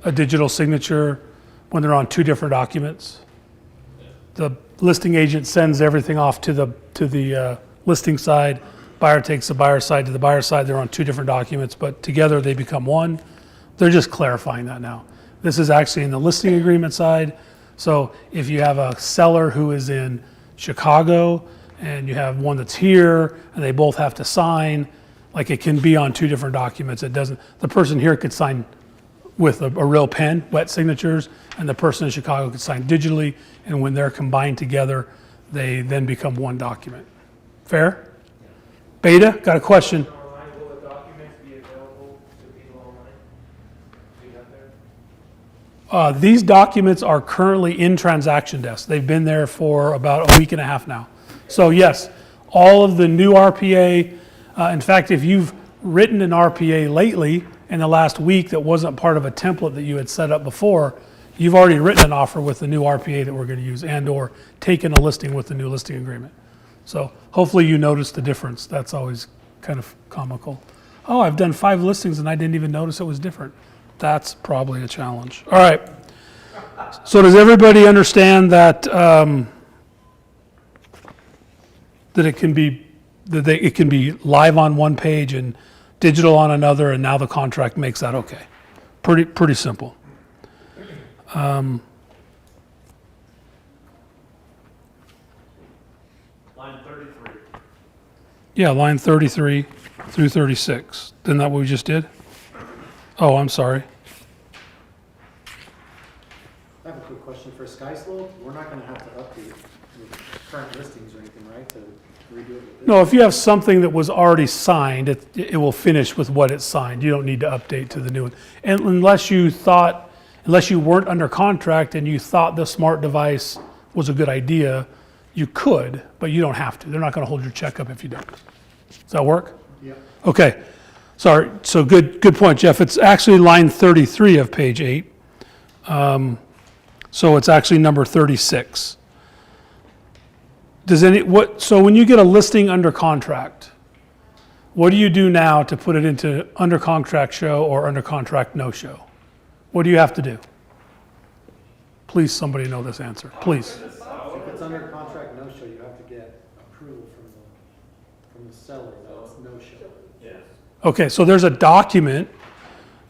a digital signature when they're on two different documents. The listing agent sends everything off to the listing side. Buyer takes the buyer side to the buyer side. They're on two different documents, but together they become one. They're just clarifying that now. This is actually in the listing agreement side. So if you have a seller who is in Chicago and you have one that's here and they both have to sign, like it can be on two different documents. It doesn't, the person here could sign with a real pen, wet signatures, and the person in Chicago could sign digitally, and when they're combined together, they then become one document. Fair? Beta, got a question? Online, will the documents be available to people online? Do you have there? These documents are currently in Transaction Desk. They've been there for about a week and a half now. So yes, all of the new RPA, in fact, if you've written an RPA lately in the last week that wasn't part of a template that you had set up before, you've already written an offer with the new RPA that we're going to use and or taken a listing with the new listing agreement. So hopefully you noticed the difference. That's always kind of comical. Oh, I've done 5 listings and I didn't even notice it was different. That's probably a challenge. All right. So does everybody understand that that it can be live on one page and digital on another, and now the contract makes that okay? Pretty simple. Line 33. Yeah, line 33 through 36. Isn't that what we just did? Oh, I'm sorry. I have a quick question for SkySlope. We're not gonna have to update the current listings or anything, right, to redo it with this? No, if you have something that was already signed, it will finish with what it's signed. You don't need to update to the new one. And unless you weren't under contract and you thought the smart device was a good idea, you could, but you don't have to. They're not going to hold your check up if you don't. Does that work? Yeah. Okay, sorry, so good point, Jeff. It's actually line 33 of page 8. So it's actually number 36. So when you get a listing under contract, what do you do now to put it into under contract show or under contract no show? What do you have to do? Please, somebody know this answer, please. If it's under contract no-show, you have to get approval from the seller that it's no-show. Okay, so there's a document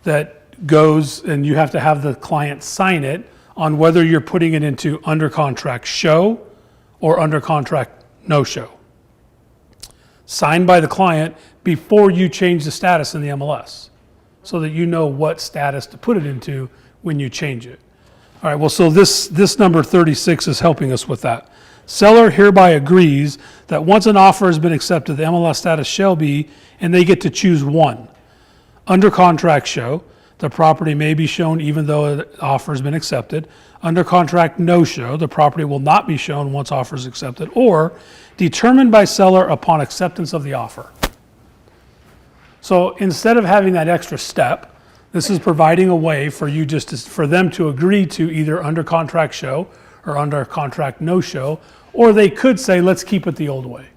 that goes, and you have to have the client sign it on whether you're putting it into under contract show or under contract no show. Signed by the client before you change the status in the MLS, so that you know what status to put it into when you change it. All right, well, so this number 36 is helping us with that. Seller hereby agrees that once an offer has been accepted, the MLS status shall be, and they get to choose one. Under contract show, the property may be shown even though the offer has been accepted. Under contract no show, the property will not be shown once offer is accepted, or determined by seller upon acceptance of the offer. So instead of having that extra step, this is providing a way for you for them to agree to either under contract show or under contract no show, or they could say, let's keep it the old way.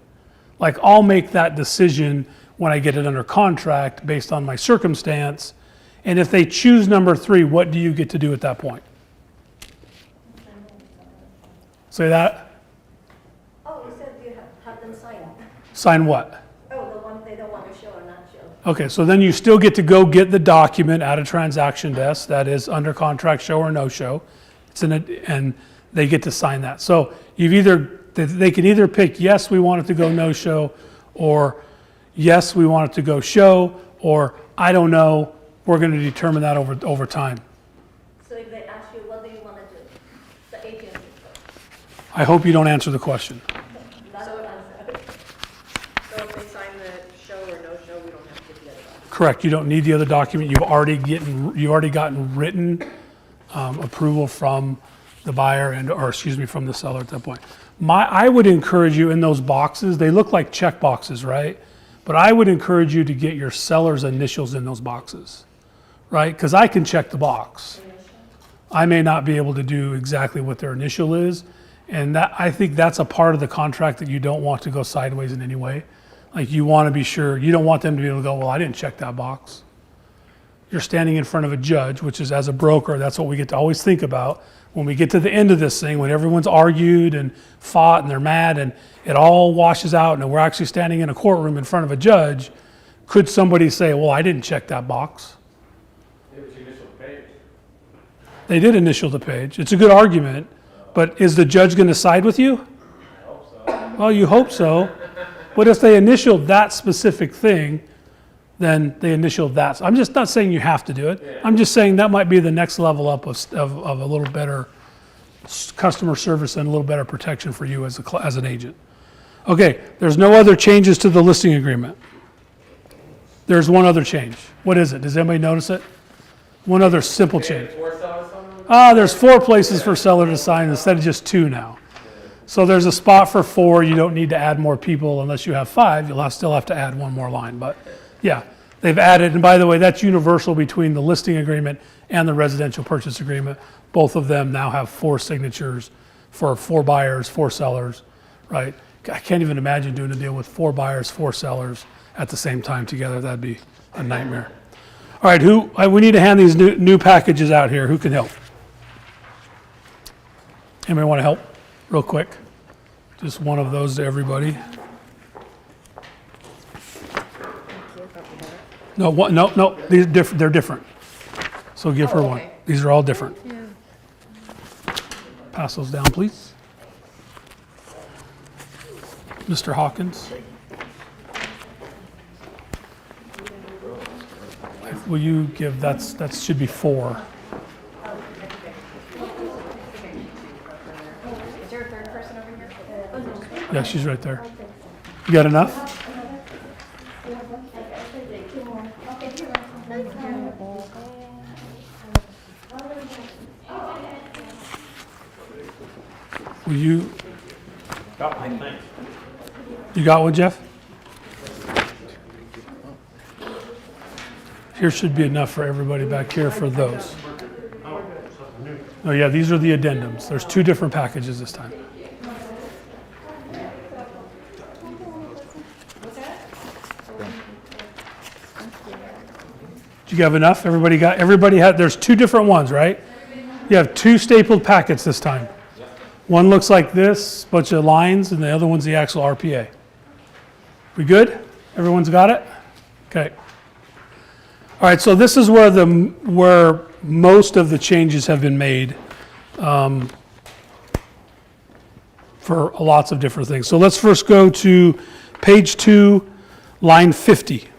Like, I'll make that decision when I get it under contract based on my circumstance. And if they choose number 3, what do you get to do at that point? Say that? Oh, you said you have them sign. Sign what? Oh, the one they don't want to show or not show. Okay, so then you still get to go get the document at a transaction desk that is under contract show or no show. And they get to sign that. So they can either pick, yes, we want it to go no show, or yes, we want it to go show, or I don't know, we're going to determine that over time. So if they ask you, what do you want to do? The agent. I hope you don't answer the question. That's what answer. So if they sign the show or no show, we don't have to get the other document. Correct, you don't need the other document. You've already gotten written approval from the buyer from the seller at that point. I would encourage you in those boxes, they look like check boxes, right? But I would encourage you to get your seller's initials in those boxes, right? Because I can check the box. I may not be able to do exactly what their initial is, and I think that's a part of the contract that you don't want to go sideways in any way. Like, you want to be sure, you don't want them to be able to go, well, I didn't check that box. You're standing in front of a judge, which is, as a broker, that's what we get to always think about. When we get to the end of this thing, when everyone's argued and fought and they're mad and it all washes out and we're actually standing in a courtroom in front of a judge, could somebody say, well, I didn't check that box? It was initial page. They did initial the page. It's a good argument, but is the judge going to side with you? I hope so. Well, you hope so. But if they initialed that specific thing, then they initialed that. I'm just not saying you have to do it. Yeah. I'm just saying that might be the next level up of a little better customer service and a little better protection for you as an agent. Okay, there's no other changes to the listing agreement. There's one other change. What is it? Does anybody notice it? One other simple change. There's 4 places for seller to sign instead of just 2 now. So there's a spot for 4. You don't need to add more people unless you have 5. You'll still have to add one more line. But yeah, they've added, and by the way, that's universal between the listing agreement and the residential purchase agreement. Both of them now have 4 signatures for 4 buyers, 4 sellers, right? I can't even imagine doing a deal with 4 buyers, 4 sellers at the same time together. That'd be a nightmare. All right, we need to hand these new packages out here. Who can help? Anybody want to help real quick? Just one of those to everybody. No, they're different. So give her one. Okay. These are all different. Pass those down, please. Mr. Hawkins. Will you give, that should be 4. Is there a third person over here? Yeah, she's right there. You got enough? Will you? You got one, Jeff? Here should be enough for everybody back here for those. Oh yeah, these are the addendums. There's 2 different packages this time. Do you have enough? Everybody had, there's 2 different ones, right? You have 2 stapled packets this time. One looks like this, bunch of lines, and the other one's the actual RPA. We good? Everyone's got it? Okay. All right, so this is where most of the changes have been made for lots of different things. So let's first go to page 2, line 50.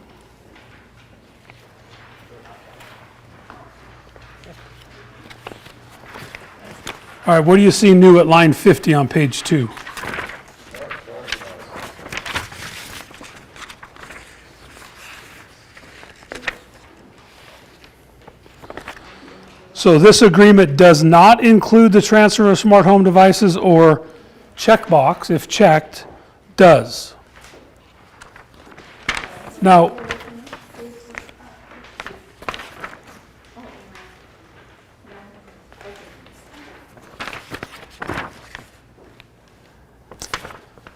All right, what do you see new at line 50 on page 2? So this agreement does not include the transfer of smart home devices, or checkbox, if checked, does. Now,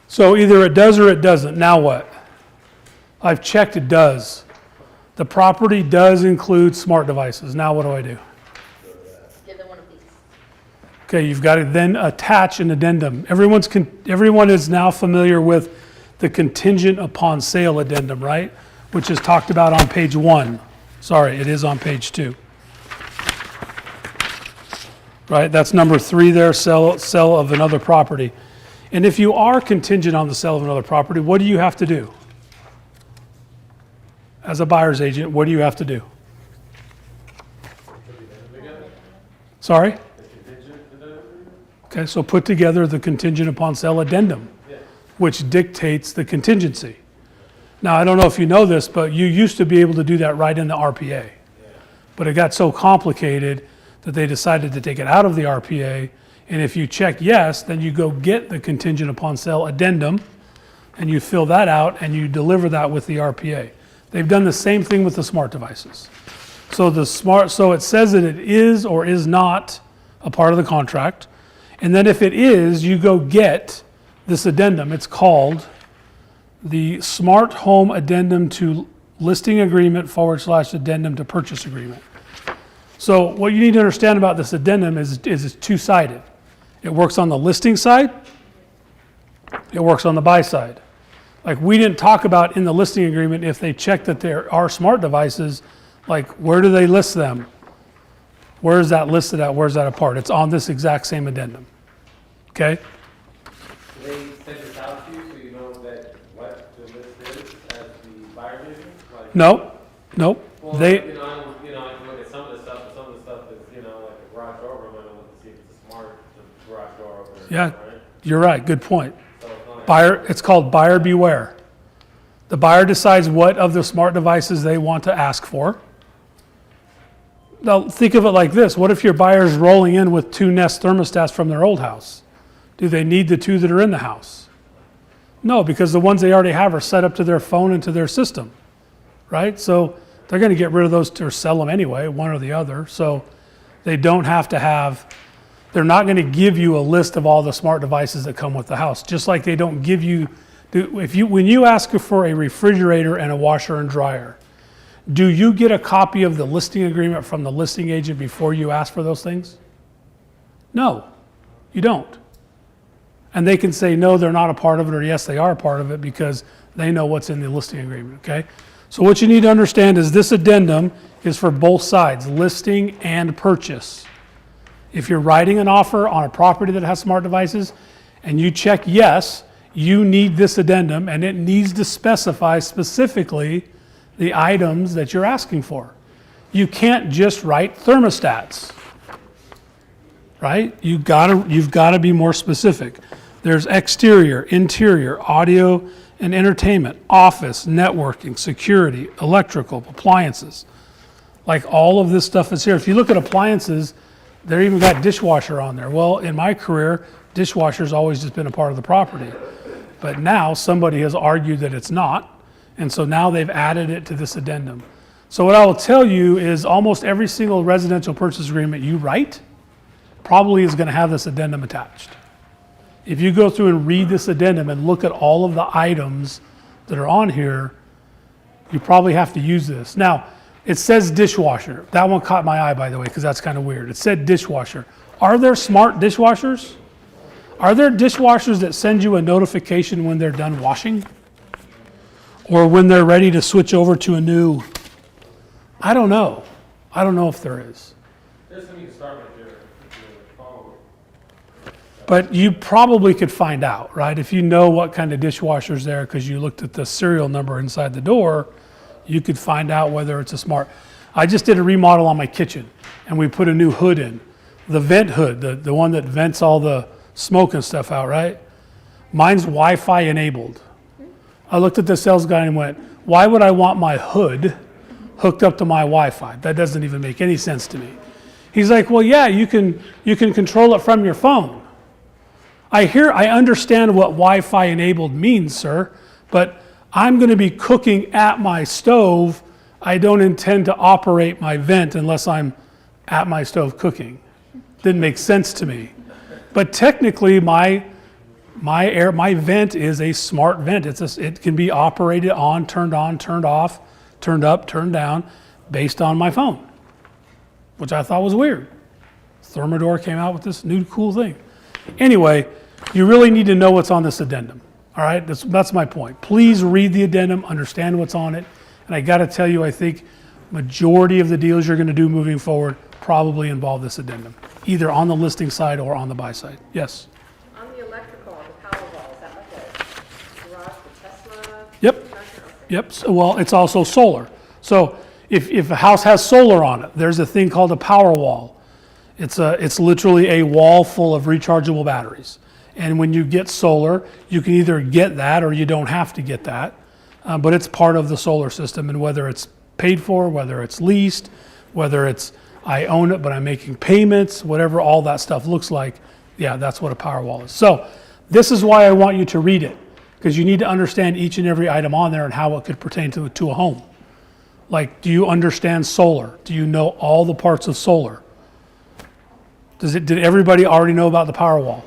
so either it does or it doesn't. Now what? I've checked it does. The property does include smart devices. Now what do I do? Give them one of these. Okay, you've got to then attach an addendum. Everyone is now familiar with the contingent upon sale addendum, right? Which is talked about on page 1. Sorry, it is on page 2. Right, that's number 3 there, sell of another property. And if you are contingent on the sale of another property, what do you have to do? As a buyer's agent, what do you have to do? Sorry? Okay, so put together the contingent upon sale addendum, which dictates the contingency. Now, I don't know if you know this, but you used to be able to do that right in the RPA. But it got so complicated that they decided to take it out of the RPA. And if you check yes, then you go get the contingent upon sale addendum, and you fill that out, and you deliver that with the RPA. They've done the same thing with the smart devices. So it says that it is or is not a part of the contract. And then if it is, you go get this addendum. It's called the Smart Home Addendum to Listing Agreement / Addendum to Purchase Agreement. So what you need to understand about this addendum is it's 2-sided. It works on the listing side. It works on the buy side. Like, we didn't talk about in the listing agreement if they check that there are smart devices, like, where do they list them? Where is that listed at? Where's that apart? It's on this exact same addendum. Okay? Do they send this out to you so you know that what the list is as the buyer agent? Like, Nope. well, I can look at some of the stuff, but some of the stuff is, like a garage door opener. I'm gonna look to see if it's a smart garage door opener. Yeah, right? you're right. Good point. So it's not Buyer, it's called buyer beware. The buyer decides what of the smart devices they want to ask for. Now, think of it like this. What if your buyer's rolling in with 2 Nest thermostats from their old house? Do they need the 2 that are in the house? No, because the ones they already have are set up to their phone and to their system, right? So they're going to get rid of those or sell them anyway, one or the other. So they don't have to have, they're not going to give you a list of all the smart devices that come with the house, just like they don't give you, when you ask for a refrigerator and a washer and dryer, do you get a copy of the listing agreement from the listing agent before you ask for those things? No, you don't. And they can say, no, they're not a part of it, or yes, they are a part of it, because they know what's in the listing agreement, okay? So what you need to understand is this addendum is for both sides, listing and purchase. If you're writing an offer on a property that has smart devices, and you check yes, you need this addendum, and it needs to specify specifically the items that you're asking for. You can't just write thermostats, right? You've got to be more specific. There's exterior, interior, audio and entertainment, office, networking, security, electrical, appliances. Like, all of this stuff is here. If you look at appliances, they even got dishwasher on there. Well, in my career, dishwasher's always just been a part of the property. But now somebody has argued that it's not. And so now they've added it to this addendum. So what I will tell you is almost every single residential purchase agreement you write probably is going to have this addendum attached. If you go through and read this addendum and look at all of the items that are on here, you probably have to use this. Now, it says dishwasher. That one caught my eye, by the way, because that's kind of weird. It said dishwasher. Are there smart dishwashers? Are there dishwashers that send you a notification when they're done washing? Or when they're ready to switch over to a new? I don't know. I don't know if there is. There's something you can start with your phone. But you probably could find out, right? If you know what kind of dishwasher's there because you looked at the serial number inside the door, you could find out whether it's a smart. I just did a remodel on my kitchen and we put a new hood in. The vent hood, the one that vents all the smoke and stuff out, right? Mine's Wi-Fi enabled. I looked at the sales guy and went, why would I want my hood hooked up to my Wi-Fi? That doesn't even make any sense to me. He's like, well, yeah, you can control it from your phone. I understand what Wi-Fi enabled means, sir, but I'm going to be cooking at my stove. I don't intend to operate my vent unless I'm at my stove cooking. Didn't make sense to me. But technically, my vent is a smart vent. It can be operated on, turned off, turned up, turned down, based on my phone, which I thought was weird. Thermador came out with this new cool thing. Anyway, you really need to know what's on this addendum. All right, that's my point. Please read the addendum, understand what's on it, and I got to tell you, I think majority of the deals you're going to do moving forward probably involve this addendum, either on the listing side or on the buy side. Yes. On the electrical, on the Powerwall, is that like a garage for Tesla? Yep. charger? Okay. Yep. So, well, it's also solar. So if a house has solar on it, there's a thing called a Powerwall. It's literally a wall full of rechargeable batteries. And when you get solar, you can either get that or you don't have to get that. But it's part of the solar system, and whether it's paid for, whether it's leased, whether it's I own it but I'm making payments, whatever all that stuff looks like, yeah, that's what a Powerwall is. So this is why I want you to read it, because you need to understand each and every item on there and how it could pertain to a home. Like, do you understand solar? Do you know all the parts of solar? Did everybody already know about the Powerwall?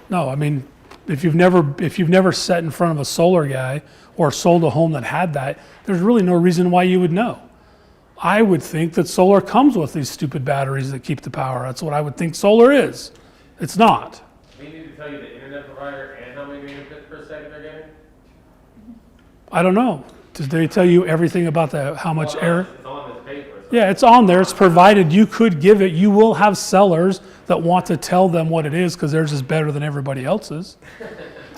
No, I mean, if you've never sat in front of a solar guy or sold a home that had that, there's really no reason why you would know. I would think that solar comes with these stupid batteries that keep the power. That's what I would think solar is. It's not. We need to tell you the internet provider and how many megabits per second they're getting? I don't know. Did they tell you everything about how much error? It's on this paper. So Yeah, it's on there. It's provided. You could give it. You will have sellers that want to tell them what it is because theirs is better than everybody else's.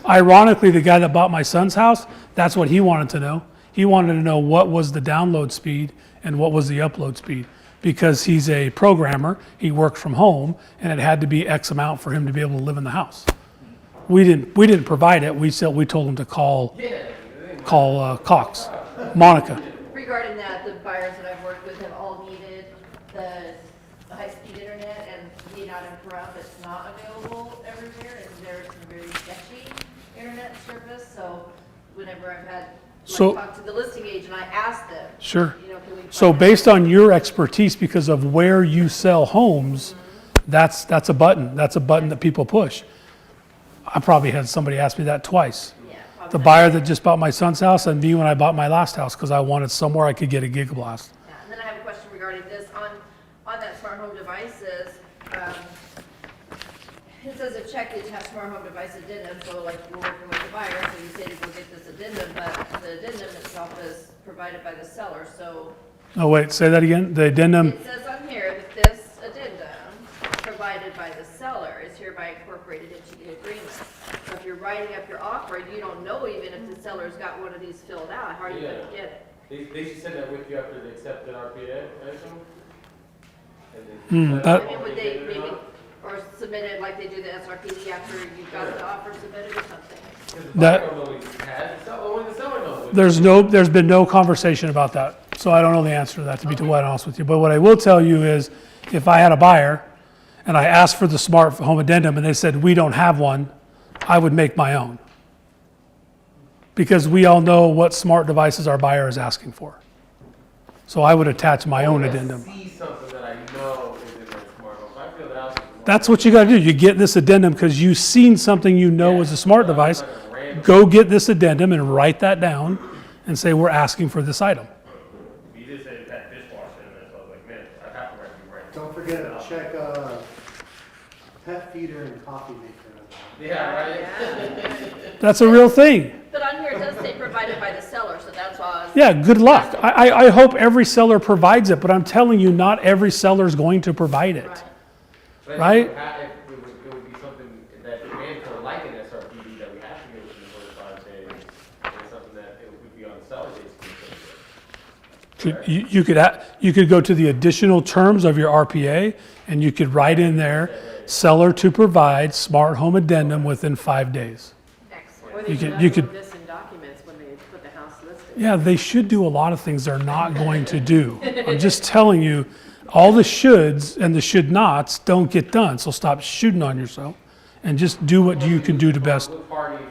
Ironically, the guy that bought my son's house, that's what he wanted to know. He wanted to know what was the download speed and what was the upload speed, because he's a programmer. He worked from home, and it had to be X amount for him to be able to live in the house. We didn't provide it. We told him to call Cox, Monica. Regarding that, the buyers that I've worked with have all needed the high-speed internet, and being out in Pahrump, it's not available everywhere, and there's some very sketchy internet service, so whenever I've had, talked to the listing agent, I asked them, Sure. can we So find based on your expertise, because of where you sell homes, that's a button. That's a button that people push. I probably had somebody ask me that twice. The buyer that just bought my son's house and me when I bought my last house, because I wanted somewhere I could get a gigablast. Yeah, and then I have a question regarding this. On that smart home devices, it says a check to attach smart home device addendum, so like we're working with the buyer, so you say to go get this addendum, but the addendum itself is provided by the seller, so. Oh, wait, say that again? The addendum, It says on here that this addendum provided by the seller is hereby incorporated into the agreement. So if you're writing up your offer, you don't know even if the seller's got one of these filled out, how are you gonna get it? They should send that with you after they accept the RPA, I assume? that- I mean, would they maybe, or submit it like they do the SRPC after you've got the offer submitted or something? That- Only the seller knows. there's been no conversation about that. So I don't know the answer to that, to be quite honest with you. But what I will tell you is, if I had a buyer and I asked for the smart home addendum and they said, we don't have one, I would make my own. Because we all know what smart devices our buyer is asking for. So I would attach my own addendum. See something that I know is in that smart home. If I feel the house is smart, That's what you got to do. You get this addendum because you've seen something you know is a smart device. Go get this addendum and write that down and say, we're asking for this item. You just said that dishwasher, and I was like, man, I have to write you right. Don't forget to check, pet feeder and coffee maker. yeah, right? Yeah. That's a real thing. But on here it does say provided by the seller, so that's why I was. Yeah, good luck. I hope every seller provides it, but I'm telling you, not every seller is going to provide it. Right. But Right? It would be something that demand for like an SRPD that we have to give within 45 days. It's something that it would be on the seller's You could go to the additional terms of your RPA and you could write in there, seller to provide smart home addendum within 5 days. Excellent. Or they You should could- you could- upload this in documents when they put the house listed. Yeah, they should do a lot of things they're not going to do. I'm just telling you, all the shoulds and the should nots don't get done. So stop shooting on yourself and just do what you can do to best. What party,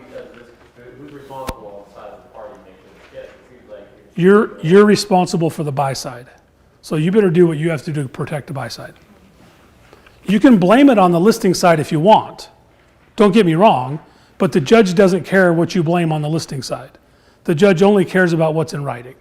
who's responsible on the side of the party to make sure it seems like it's You're responsible for the buy side. So you better do what you have to do to protect the buy side. You can blame it on the listing side if you want. Don't get me wrong, but the judge doesn't care what you blame on the listing side. The judge only cares about what's in writing.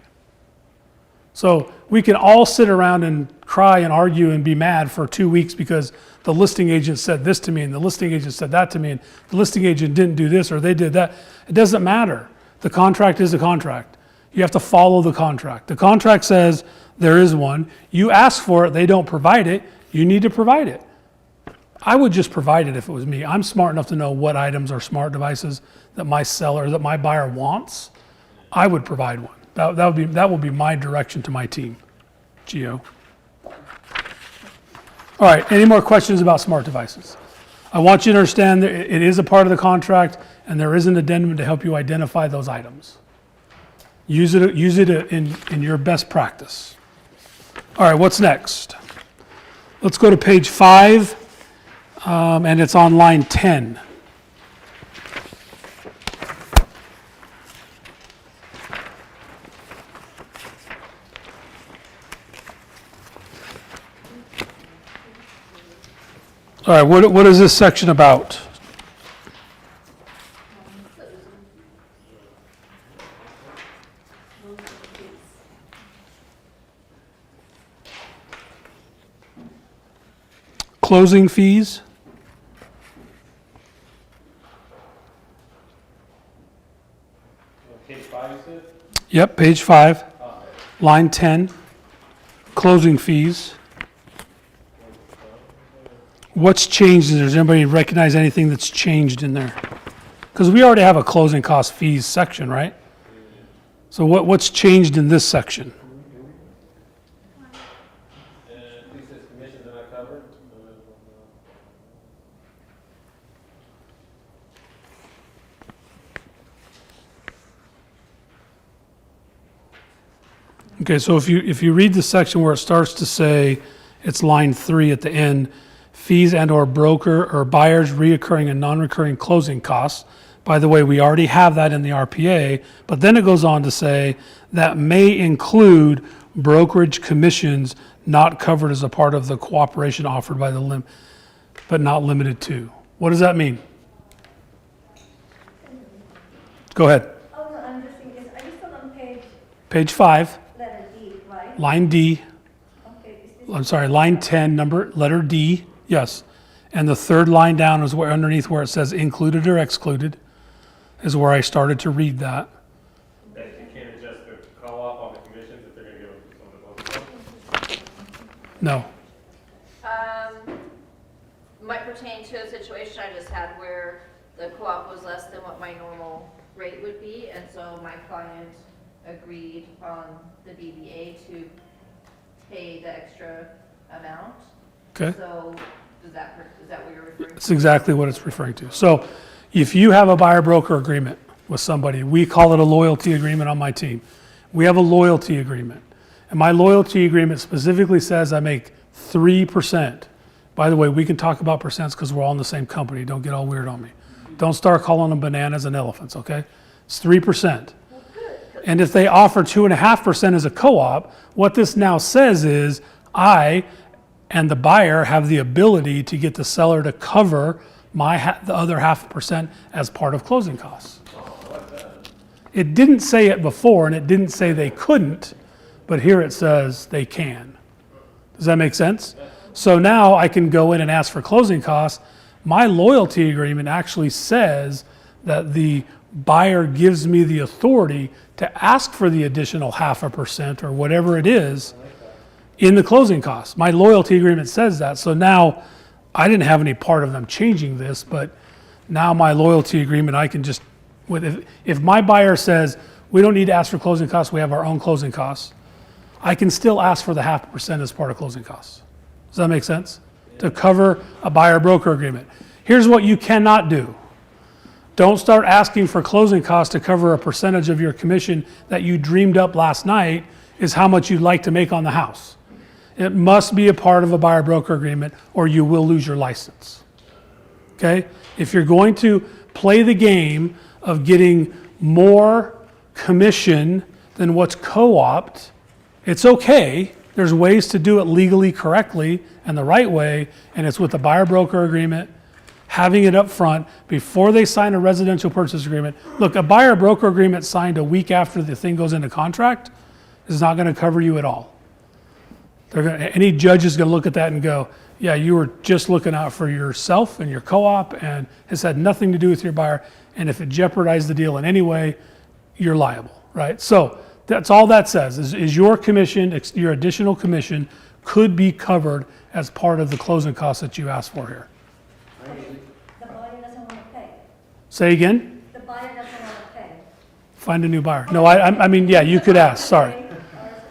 So we can all sit around and cry and argue and be mad for 2 weeks because the listing agent said this to me and the listing agent said that to me and the listing agent didn't do this or they did that. It doesn't matter. The contract is a contract. You have to follow the contract. The contract says there is one. You ask for it, they don't provide it, you need to provide it. I would just provide it if it was me. I'm smart enough to know what items are smart devices that my seller, that my buyer wants. I would provide one. That would be my direction to my team. Gio. All right, any more questions about smart devices? I want you to understand that it is a part of the contract and there is an addendum to help you identify those items. Use it in your best practice. All right, what's next? Let's go to page 5, and it's on line 10. All right, what is this section about? Closing fees? Page 5, you said? Yep, page 5, line 10, closing fees. What's changed in there? Does anybody recognize anything that's changed in there? Because we already have a closing cost fees section, right? So what's changed in this section? Who says commissions are not covered? Okay, so if you read the section where it starts to say, it's line 3 at the end, fees and or broker or buyer's reoccurring and non-recurring closing costs. By the way, we already have that in the RPA, but then it goes on to say that may include brokerage commissions not covered as a part of the cooperation offered by the but not limited to. What does that mean? Go ahead. Oh, no, I'm just thinking, I just saw on Page 5, letter D, right? line D. Okay, is this? I'm sorry, line 10, letter D, yes. And the third line down is where underneath where it says included or excluded is where I started to read that. That you can't adjust the co-op on the commissions if they're gonna give them some of the No. Might pertain to a situation I just had where the co-op was less than what my normal rate would be, and so my client agreed on the BBA to pay the extra amount. Okay. So, is that what you're referring to? That's exactly what it's referring to. So if you have a buyer-broker agreement with somebody, we call it a loyalty agreement on my team. We have a loyalty agreement. And my loyalty agreement specifically says I make 3%. By the way, we can talk about percents because we're all in the same company. Don't get all weird on me. Don't start calling them bananas and elephants, okay? It's 3%. Well, good, And if they offer 2.5% as a co-op, what this now says is I and the buyer have the ability to get the seller to cover the other 0.5% as part of closing costs. It didn't say it before, and it didn't say they couldn't, but here it says they can. Does that make sense? So now I can go in and ask for closing costs. My loyalty agreement actually says that the buyer gives me the authority to ask for the additional 0.5% or whatever it is in the closing costs. My loyalty agreement says that. So now I didn't have any part of them changing this, but now my loyalty agreement, I can just, if my buyer says, we don't need to ask for closing costs, we have our own closing costs, I can still ask for the 0.5% as part of closing costs. Does that make sense? To cover a buyer-broker agreement. Here's what you cannot do. Don't start asking for closing costs to cover a percentage of your commission that you dreamed up last night is how much you'd like to make on the house. It must be a part of a buyer-broker agreement or you will lose your license. Okay? If you're going to play the game of getting more commission than what's co-opted, it's okay. There's ways to do it legally correctly and the right way, and it's with the buyer-broker agreement, having it up front before they sign a residential purchase agreement. Look, a buyer-broker agreement signed a week after the thing goes into contract is not going to cover you at all. Any judge is going to look at that and go, yeah, you were just looking out for yourself and your co-op, and it's had nothing to do with your buyer, and if it jeopardized the deal in any way, you're liable, right? So that's all that says, is your commission, your additional commission could be covered as part of the closing costs that you asked for here. The buyer doesn't want to pay. Say again? The buyer doesn't want to pay. Find a new buyer. No, I mean, yeah, you could ask, sorry.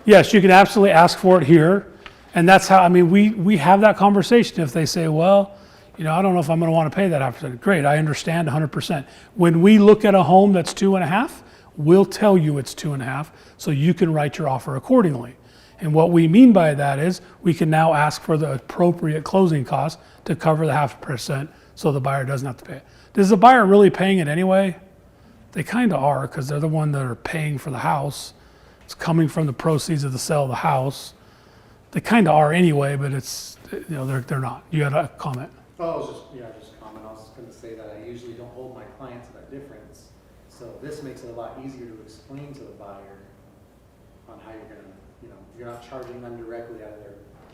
Yes, you can absolutely ask for it here. And that's how, I mean, we have that conversation. If they say, well, you know, I don't know if I'm going to want to pay that after. Great, I understand 100%. When we look at a home that's 2.5, we'll tell you it's 2.5, so you can write your offer accordingly. And what we mean by that is we can now ask for the appropriate closing costs to cover the 0.5% so the buyer doesn't have to pay it. Is the buyer really paying it anyway? They kind of are, because they're the one that are paying for the house. It's coming from the proceeds of the sale of the house. They kind of are anyway, but it's, you know, they're not. You had a comment? Oh, I was just a comment. I was just gonna say that I usually don't hold my clients at that difference. So this makes it a lot easier to explain to the buyer on how you're gonna, you know, you're not charging them directly out of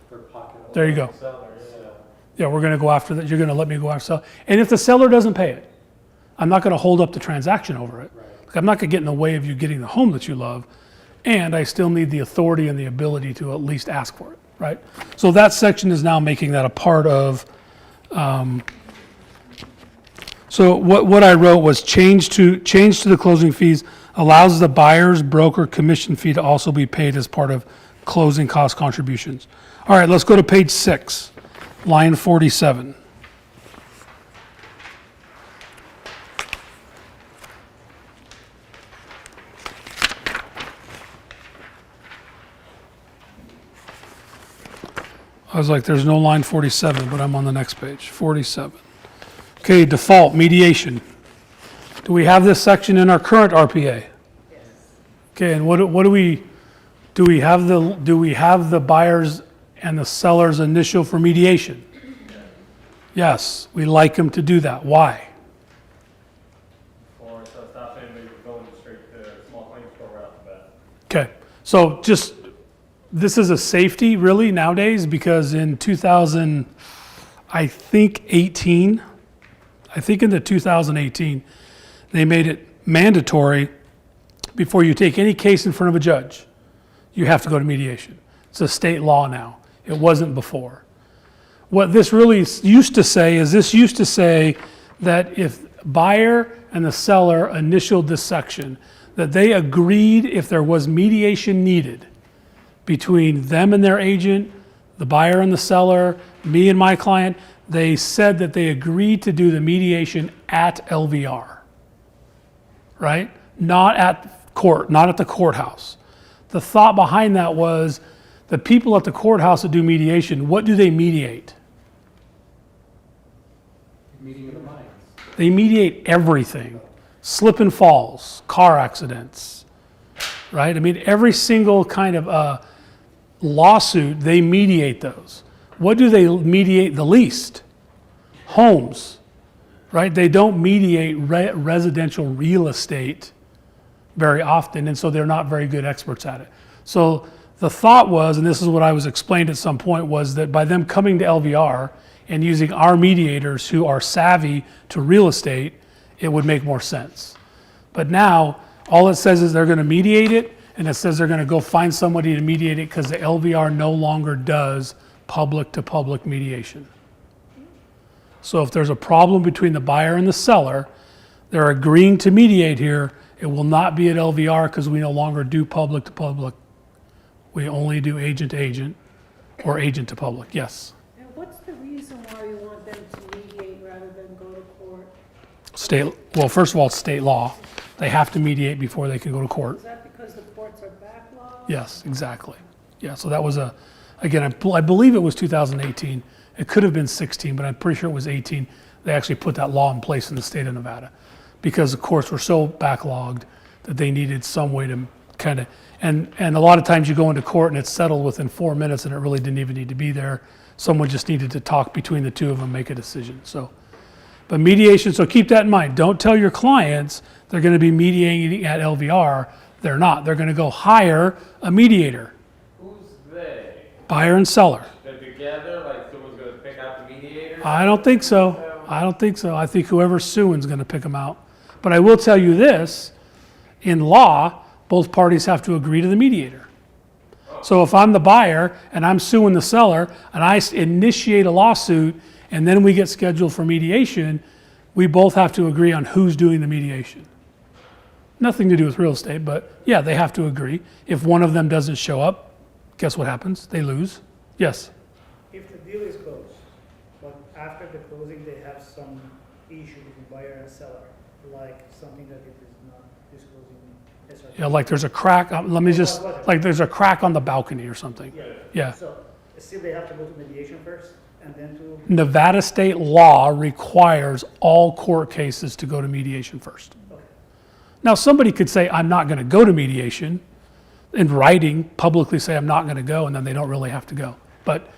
their pocket. There you go. Seller, yeah. Yeah, we're going to go after that. You're going to let me go after sell. And if the seller doesn't pay it, I'm not going to hold up the transaction over it. Right. Like, I'm not going to get in the way of you getting the home that you love. And I still need the authority and the ability to at least ask for it, right? So that section is now making that a part of. So what I wrote was change to the closing fees allows the buyer's broker commission fee to also be paid as part of closing cost contributions. All right, let's go to page 6, line 47. I was like, there's no line 47, but I'm on the next page, 47. Okay, default, mediation. Do we have this section in our current RPA? Yes. Okay, and what do we have the buyers and the seller's initial for mediation? Yes, we like them to do that. Why? Or so stop saying they were going straight to small claims court right off the bat. Okay, so just, this is a safety really nowadays, because in 2018, into 2018, they made it mandatory before you take any case in front of a judge, you have to go to mediation. It's a state law now. It wasn't before. What this really used to say is that if buyer and the seller initialed this section, that they agreed if there was mediation needed between them and their agent, the buyer and the seller, me and my client, they said that they agreed to do the mediation at LVR, right? Not at court, not at the courthouse. The thought behind that was the people at the courthouse that do mediation, what do they mediate? Meeting of the minds. They mediate everything. Slip and falls, car accidents, right? I mean, every single kind of lawsuit, they mediate those. What do they mediate the least? Homes, right? They don't mediate residential real estate very often, and so they're not very good experts at it. So the thought was, and this is what I was explained at some point, was that by them coming to LVR and using our mediators who are savvy to real estate, it would make more sense. But now, all it says is they're going to mediate it, and it says they're going to go find somebody to mediate it because the LVR no longer does public-to-public mediation. So if there's a problem between the buyer and the seller, they're agreeing to mediate here. It will not be at LVR because we no longer do public-to-public. We only do agent-to-agent or agent-to-public. Yes? And what's the reason why you want them to mediate rather than go to court? Well, first of all, it's state law. They have to mediate before they can go to court. Is that because the courts are backlogged? Yes, exactly. Yeah, so that was again, I believe it was 2018. It could have been 16, but I'm pretty sure it was 18. They actually put that law in place in the state of Nevada because the courts were so backlogged that they needed some way to kind of, and a lot of times you go into court and it's settled within 4 minutes and it really didn't even need to be there. Someone just needed to talk between the two of them, make a decision. So, but mediation, so keep that in mind. Don't tell your clients they're going to be mediating at LVR. They're not. They're going to go hire a mediator. Who's they? Buyer and seller. They're together, like someone's gonna pick out the mediator? I don't think so. I don't think so. I think whoever's suing is going to pick them out. But I will tell you this, in law, both parties have to agree to the mediator. So if I'm the buyer and I'm suing the seller and I initiate a lawsuit and then we get scheduled for mediation, we both have to agree on who's doing the mediation. Nothing to do with real estate, but yeah, they have to agree. If one of them doesn't show up, guess what happens? They lose. Yes? If the deal is closed, but after the closing, they have some issue with the buyer and seller, like something that it is not disclosing SRP. Yeah, like there's a crack, like there's a crack on the balcony or something. Yeah. So still they have to go to mediation first and then to. Nevada state law requires all court cases to go to mediation first. Okay. Now, somebody could say, I'm not going to go to mediation, in writing, publicly say, I'm not going to go, and then they don't really have to go. But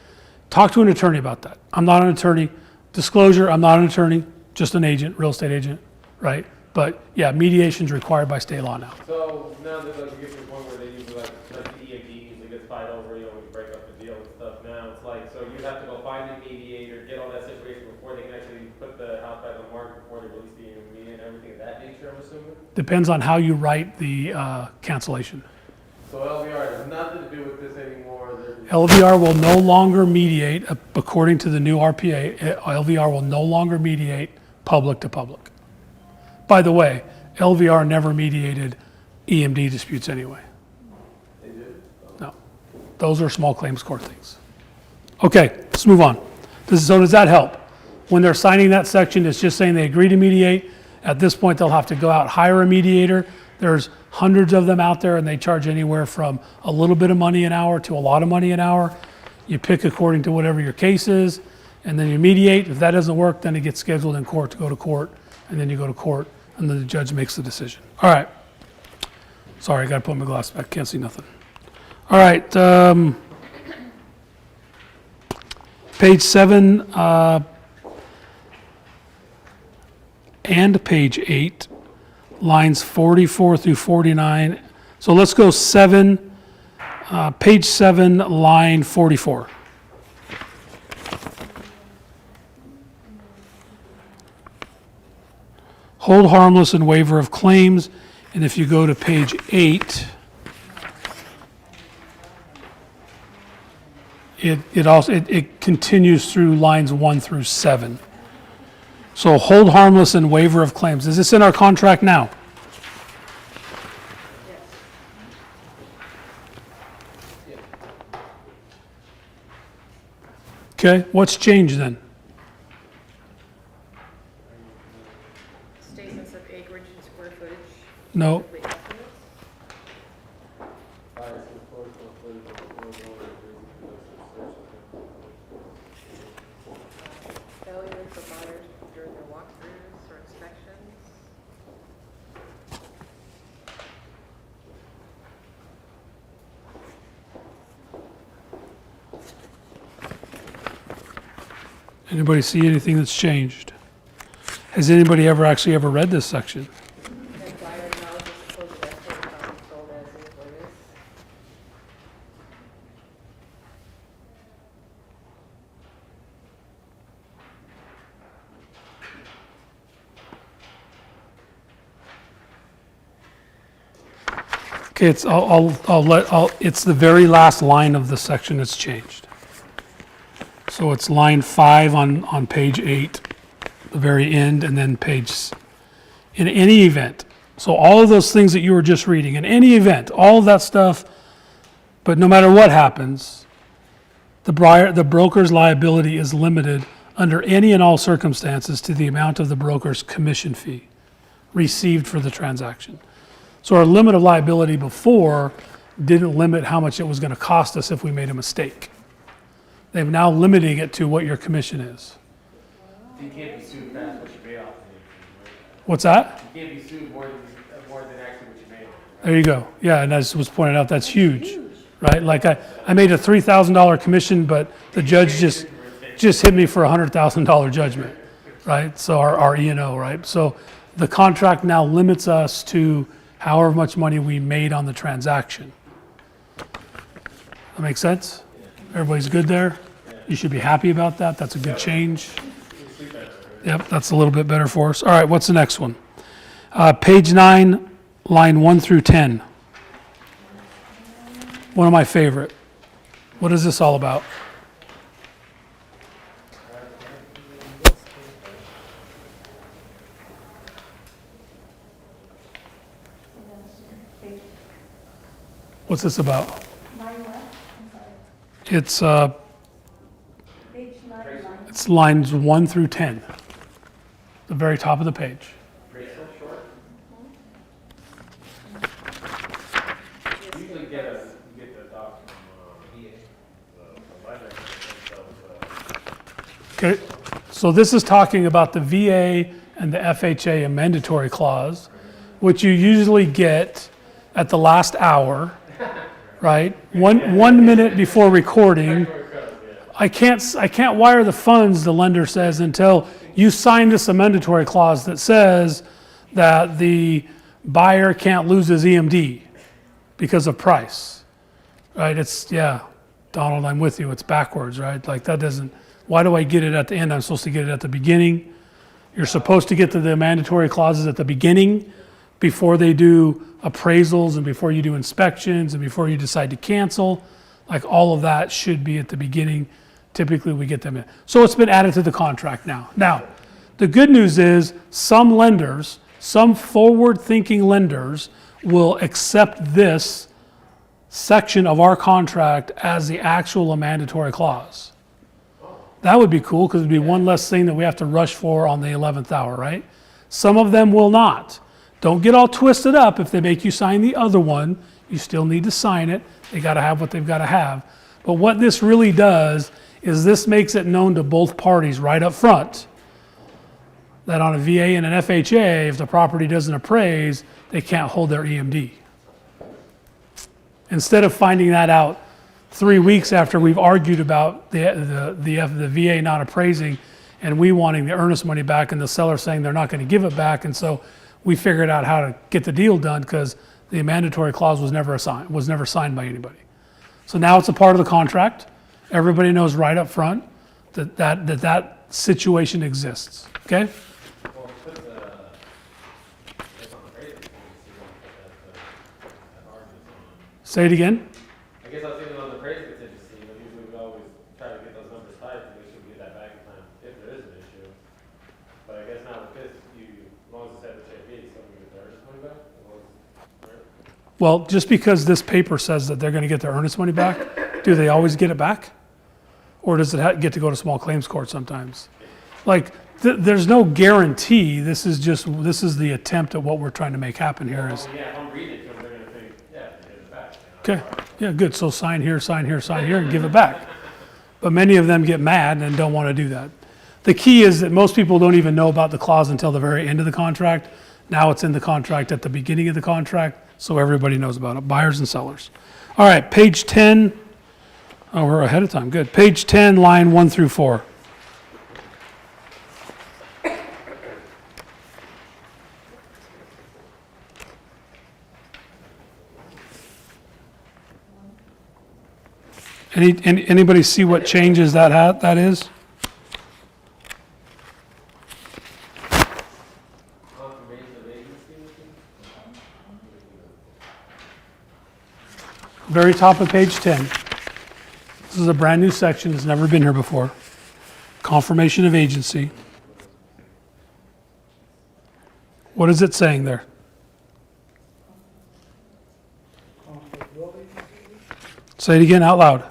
talk to an attorney about that. I'm not an attorney. Disclosure, I'm not an attorney, just an agent, real estate agent, right? But yeah, mediation is required by state law now. So now that like, you get to the point where they usually like the EMD usually gets fight over, you know, when you break up the deal and stuff now, it's like, so you have to go find a mediator, get all that situation before they can actually put the house back on the market, before they release the EMD and everything of that nature, I'm assuming? Depends on how you write the cancellation. So LVR has nothing to do with this anymore. LVR will no longer mediate, according to the new RPA, LVR will no longer mediate public to public. By the way, LVR never mediated EMD disputes anyway. They did? No. Those are small claims court things. Okay, let's move on. So does that help? When they're signing that section, it's just saying they agree to mediate. At this point, they'll have to go out, hire a mediator. There's hundreds of them out there, and they charge anywhere from a little bit of money an hour to a lot of money an hour. You pick according to whatever your case is, and then you mediate. If that doesn't work, then it gets scheduled in court to go to court, and then you go to court, and then the judge makes the decision. All right. Sorry, I got to put my glass back. Can't see nothing. All right. Page 7 and page 8. Lines 44 through 49. So let's go 7, page 7, line 44. Hold harmless and waiver of claims. And if you go to page 8, it continues through lines 1 through 7. So hold harmless and waiver of claims. Is this in our contract now? Okay, what's changed then? Statements of acreage and square footage. No. Complete estimates. Failure for buyers during their walkthroughs or inspections. Anybody see anything that's changed? Has anybody ever read this section? And buyer acknowledges supposed escrow account sold as is what is. Okay, it's the very last line of the section that's changed. So it's line 5 on page 8, the very end, and then in any event. So all of those things that you were just reading, in any event, all of that stuff, but no matter what happens, the broker's liability is limited under any and all circumstances to the amount of the broker's commission fee received for the transaction. So our limit of liability before didn't limit how much it was going to cost us if we made a mistake. They've now limiting it to what your commission is. You can't be sued past what you pay off. What's that? You can't be sued more than actually what you made. There you go. Yeah, and as was pointed out, that's huge, right? Like I made a $3,000 commission, but the judge just hit me for a $100,000 judgment, right? So our E&O, right? So the contract now limits us to however much money we made on the transaction. That makes sense? Everybody's good there? You should be happy about that. That's a good change. Yep, that's a little bit better for us. All right, what's the next one? Page 9, line 1 through 10. One of my favorite. What is this all about? What's this about? It's it's lines 1 through 10, the very top of the page. Usually get the doc from VA. Okay, so this is talking about the VA and the FHA mandatory clause, which you usually get at the last hour, right? One minute before recording. I can't wire the funds, the lender says, until you sign this amendatory clause that says that the buyer can't lose his EMD because of price, right? It's, yeah, Donald, I'm with you. It's backwards, right? Like that doesn't, why do I get it at the end? I'm supposed to get it at the beginning. You're supposed to get to the mandatory clauses at the beginning before they do appraisals and before you do inspections and before you decide to cancel. Like all of that should be at the beginning. Typically we get them in. So it's been added to the contract now. Now, the good news is some lenders, some forward-thinking lenders will accept this section of our contract as the actual mandatory clause. That would be cool because it'd be one less thing that we have to rush for on the 11th hour, right? Some of them will not. Don't get all twisted up if they make you sign the other one. You still need to sign it. They got to have what they've got to have. But what this really does is this makes it known to both parties right up front that on a VA and an FHA, if the property doesn't appraise, they can't hold their EMD. Instead of finding that out 3 weeks after we've argued about the VA not appraising and we wanting the earnest money back and the seller saying they're not going to give it back, and so we figured out how to get the deal done because the mandatory clause was never signed by anybody. So now it's a part of the contract. Everybody knows right up front that situation exists. Okay? Say it again. I guess I was thinking on the appraisal contingency, usually we always try to get those numbers tight to make sure we get that back in time if there is an issue. But I guess now with this, as long as it's at the FHA, so we get the earnest money back? Right? Well, just because this paper says that they're going to get their earnest money back, do they always get it back? Or does it get to go to small claims court sometimes? Like, there's no guarantee. This is the attempt at what we're trying to make happen here. Is, Yeah, if I'm reading it to them, they're going to think, yeah, they get it back. okay, yeah, good. So sign here, sign here, sign here, and give it back. But many of them get mad and don't want to do that. The key is that most people don't even know about the clause until the very end of the contract. Now it's in the contract at the beginning of the contract, so everybody knows about it, buyers and sellers. All right, page 10. Oh, we're ahead of time. Good. Page 10, line 1 through 4. Anybody see what changes that is? Confirmation of agency. Very top of page 10. This is a brand new section, it's never been here before. Confirmation of agency. What is it saying there? Say it again out loud.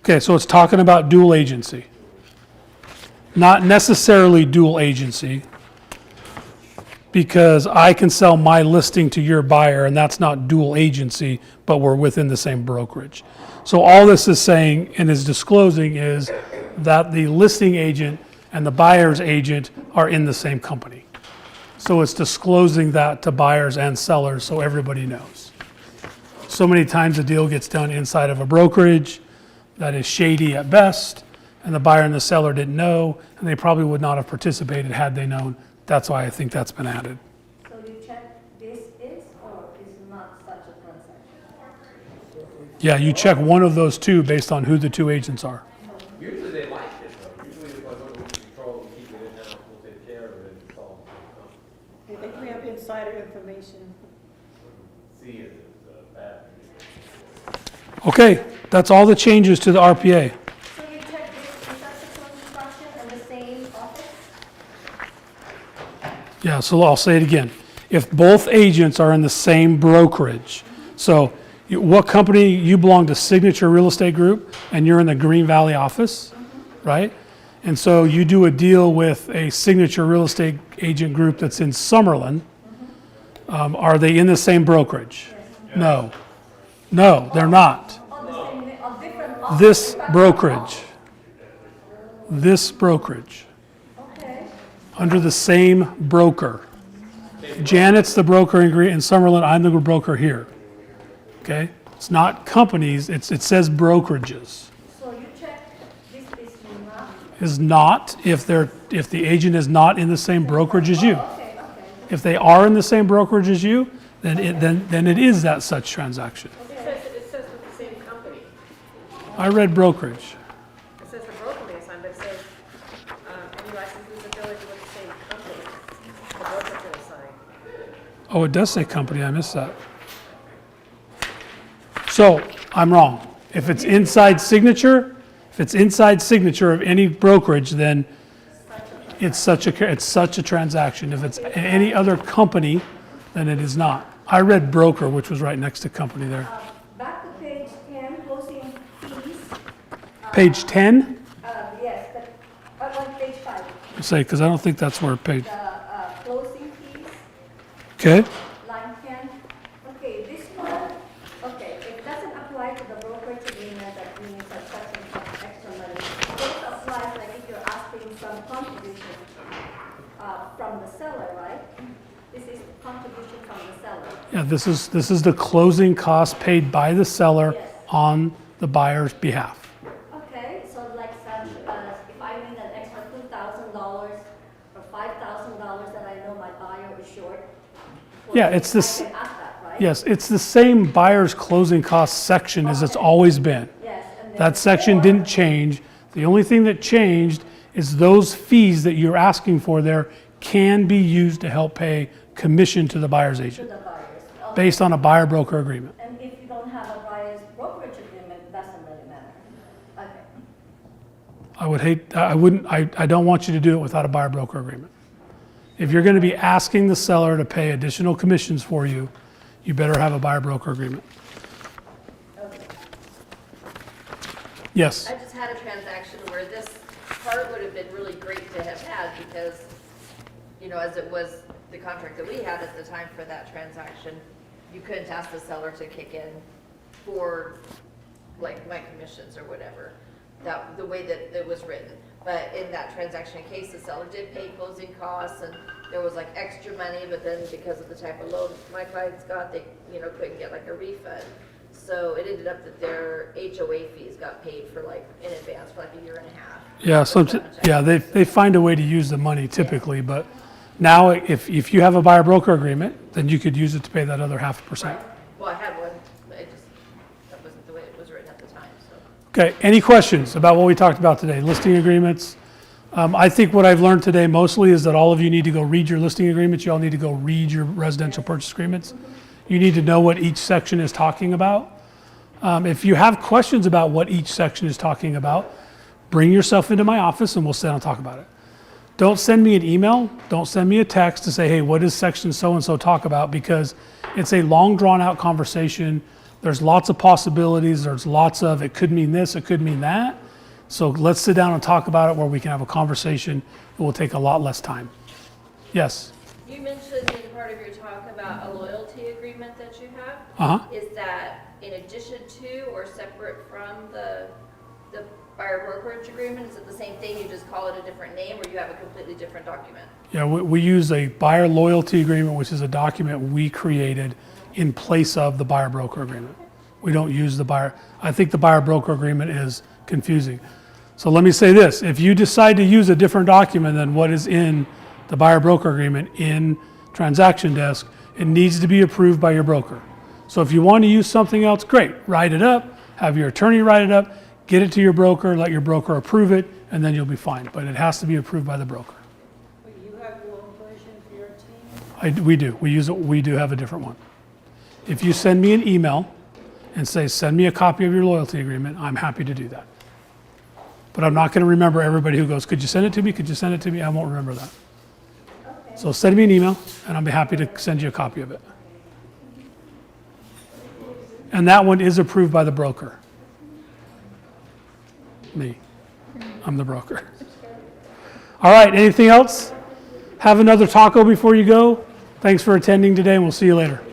Okay, so it's talking about dual agency. Not necessarily dual agency, because I can sell my listing to your buyer and that's not dual agency, but we're within the same brokerage. So all this is saying and is disclosing is that the listing agent and the buyer's agent are in the same company. So it's disclosing that to buyers and sellers so everybody knows. So many times a deal gets done inside of a brokerage that is shady at best, and the buyer and the seller didn't know, and they probably would not have participated had they known. That's why I think that's been added. So you check this is or is not such a transaction? Yeah, you check one of those two based on who the two agents are. Usually they like it though. Usually if I go to control and keep it in-house, we'll take care of it. It's all. If we have insider information. See it as bad. Okay, that's all the changes to the RPA. So you check this, is that the construction and the same office? Yeah, so I'll say it again. If both agents are in the same brokerage, so what company, you belong to Signature Real Estate Group and you're in the Green Valley office, right? And so you do a deal with a Signature Real Estate agent group that's in Summerlin. Are they in the same brokerage? No. No, they're not. On the same, on different office? This brokerage. This brokerage. Okay. Under the same broker. Janet's the broker in Summerlin, I'm the broker here. Okay? It's not companies, it says brokerages. So you check this is not? Is not if the agent is not in the same brokerage as you. Okay, okay. If they are in the same brokerage as you, then it is that such transaction. It says with the same company. I read brokerage. It says the broker may assign, but it says, any licenses affiliated with the same company, the broker can assign. Oh, it does say company, I missed that. So, I'm wrong. If it's inside signature of any brokerage, then it's such a transaction. If it's any other company, then it is not. I read broker, which was right next to company there. Back to page 10, closing fees. Page 10? Yes, but, on page 5, Say, because I don't think that's where page, the closing fees, okay? line 10. Okay, this one, okay, it doesn't apply to the brokerage agreement that means that such and such extra money. This applies like if you're asking some contribution from the seller, right? This is contribution from the seller. Yeah, this is the closing cost paid by the seller Yes. on the buyer's behalf. Okay, so like such as if I need an extra $2,000 or $5,000 that I know my buyer is short. well, Yeah, it's this, I can ask that, right? yes, it's the same buyer's closing cost section as it's always been. Yes, and then. That section didn't change. The only thing that changed is those fees that you're asking for there can be used to help pay commission to the buyer's To agent the buyers. Okay. based on a buyer-broker agreement. And if you don't have a buyer's brokerage agreement, it doesn't really matter. Okay. I don't want you to do it without a buyer-broker agreement. If you're going to be asking the seller to pay additional commissions for you, you better have a buyer-broker agreement. Okay. Yes? I just had a transaction where this part would have been really great to have had because, as it was the contract that we had at the time for that transaction, you couldn't ask the seller to kick in for like my commissions or whatever, the way that it was written. But in that transaction case, the seller did pay closing costs and there was like extra money, but then because of the type of loan my clients got, they, couldn't get like a refund. So it ended up that their HOA fees got paid for like in advance for like a year and a half. Yeah, they find a way to use the money typically, but now if you have a buyer-broker agreement, then you could use it to pay that other 0.5%. Well, I had one, but that wasn't the way it it was written at the time, so. Okay, any questions about what we talked about today? Listing agreements? I think what I've learned today mostly is that all of you need to go read your listing agreements. You all need to go read your residential purchase agreements. You need to know what each section is talking about. If you have questions about what each section is talking about, bring yourself into my office and we'll sit down and talk about it. Don't send me an email, don't send me a text to say, hey, what does section so-and-so talk about? Because it's a long drawn out conversation. There's lots of possibilities. There's lots of, it could mean this, it could mean that. So let's sit down and talk about it where we can have a conversation. It will take a lot less time. Yes? You mentioned in part of your talk about a loyalty agreement that you have. Uh-huh. Is that in addition to or separate from the buyer brokerage agreement? Is it the same thing, you just call it a different name, or you have a completely different document? Yeah, we use a buyer loyalty agreement, which is a document we created in place of the buyer broker agreement. We don't use the buyer. I think the buyer broker agreement is confusing. So let me say this, if you decide to use a different document than what is in the buyer broker agreement in Transaction Desk, it needs to be approved by your broker. So if you want to use something else, great, write it up, have your attorney write it up, get it to your broker, let your broker approve it, and then you'll be fine. But it has to be approved by the broker. But you have your own version for your team? We do. We do have a different one. If you send me an email and say, send me a copy of your loyalty agreement, I'm happy to do that. But I'm not going to remember everybody who goes, could you send it to me? Could you send it to me? I won't remember that. Okay. So send me an email, and I'll be happy to send you a copy of it. And that one is approved by the broker. Me. I'm the broker. All right, anything else? Have another taco before you go. Thanks for attending today, and we'll see you later.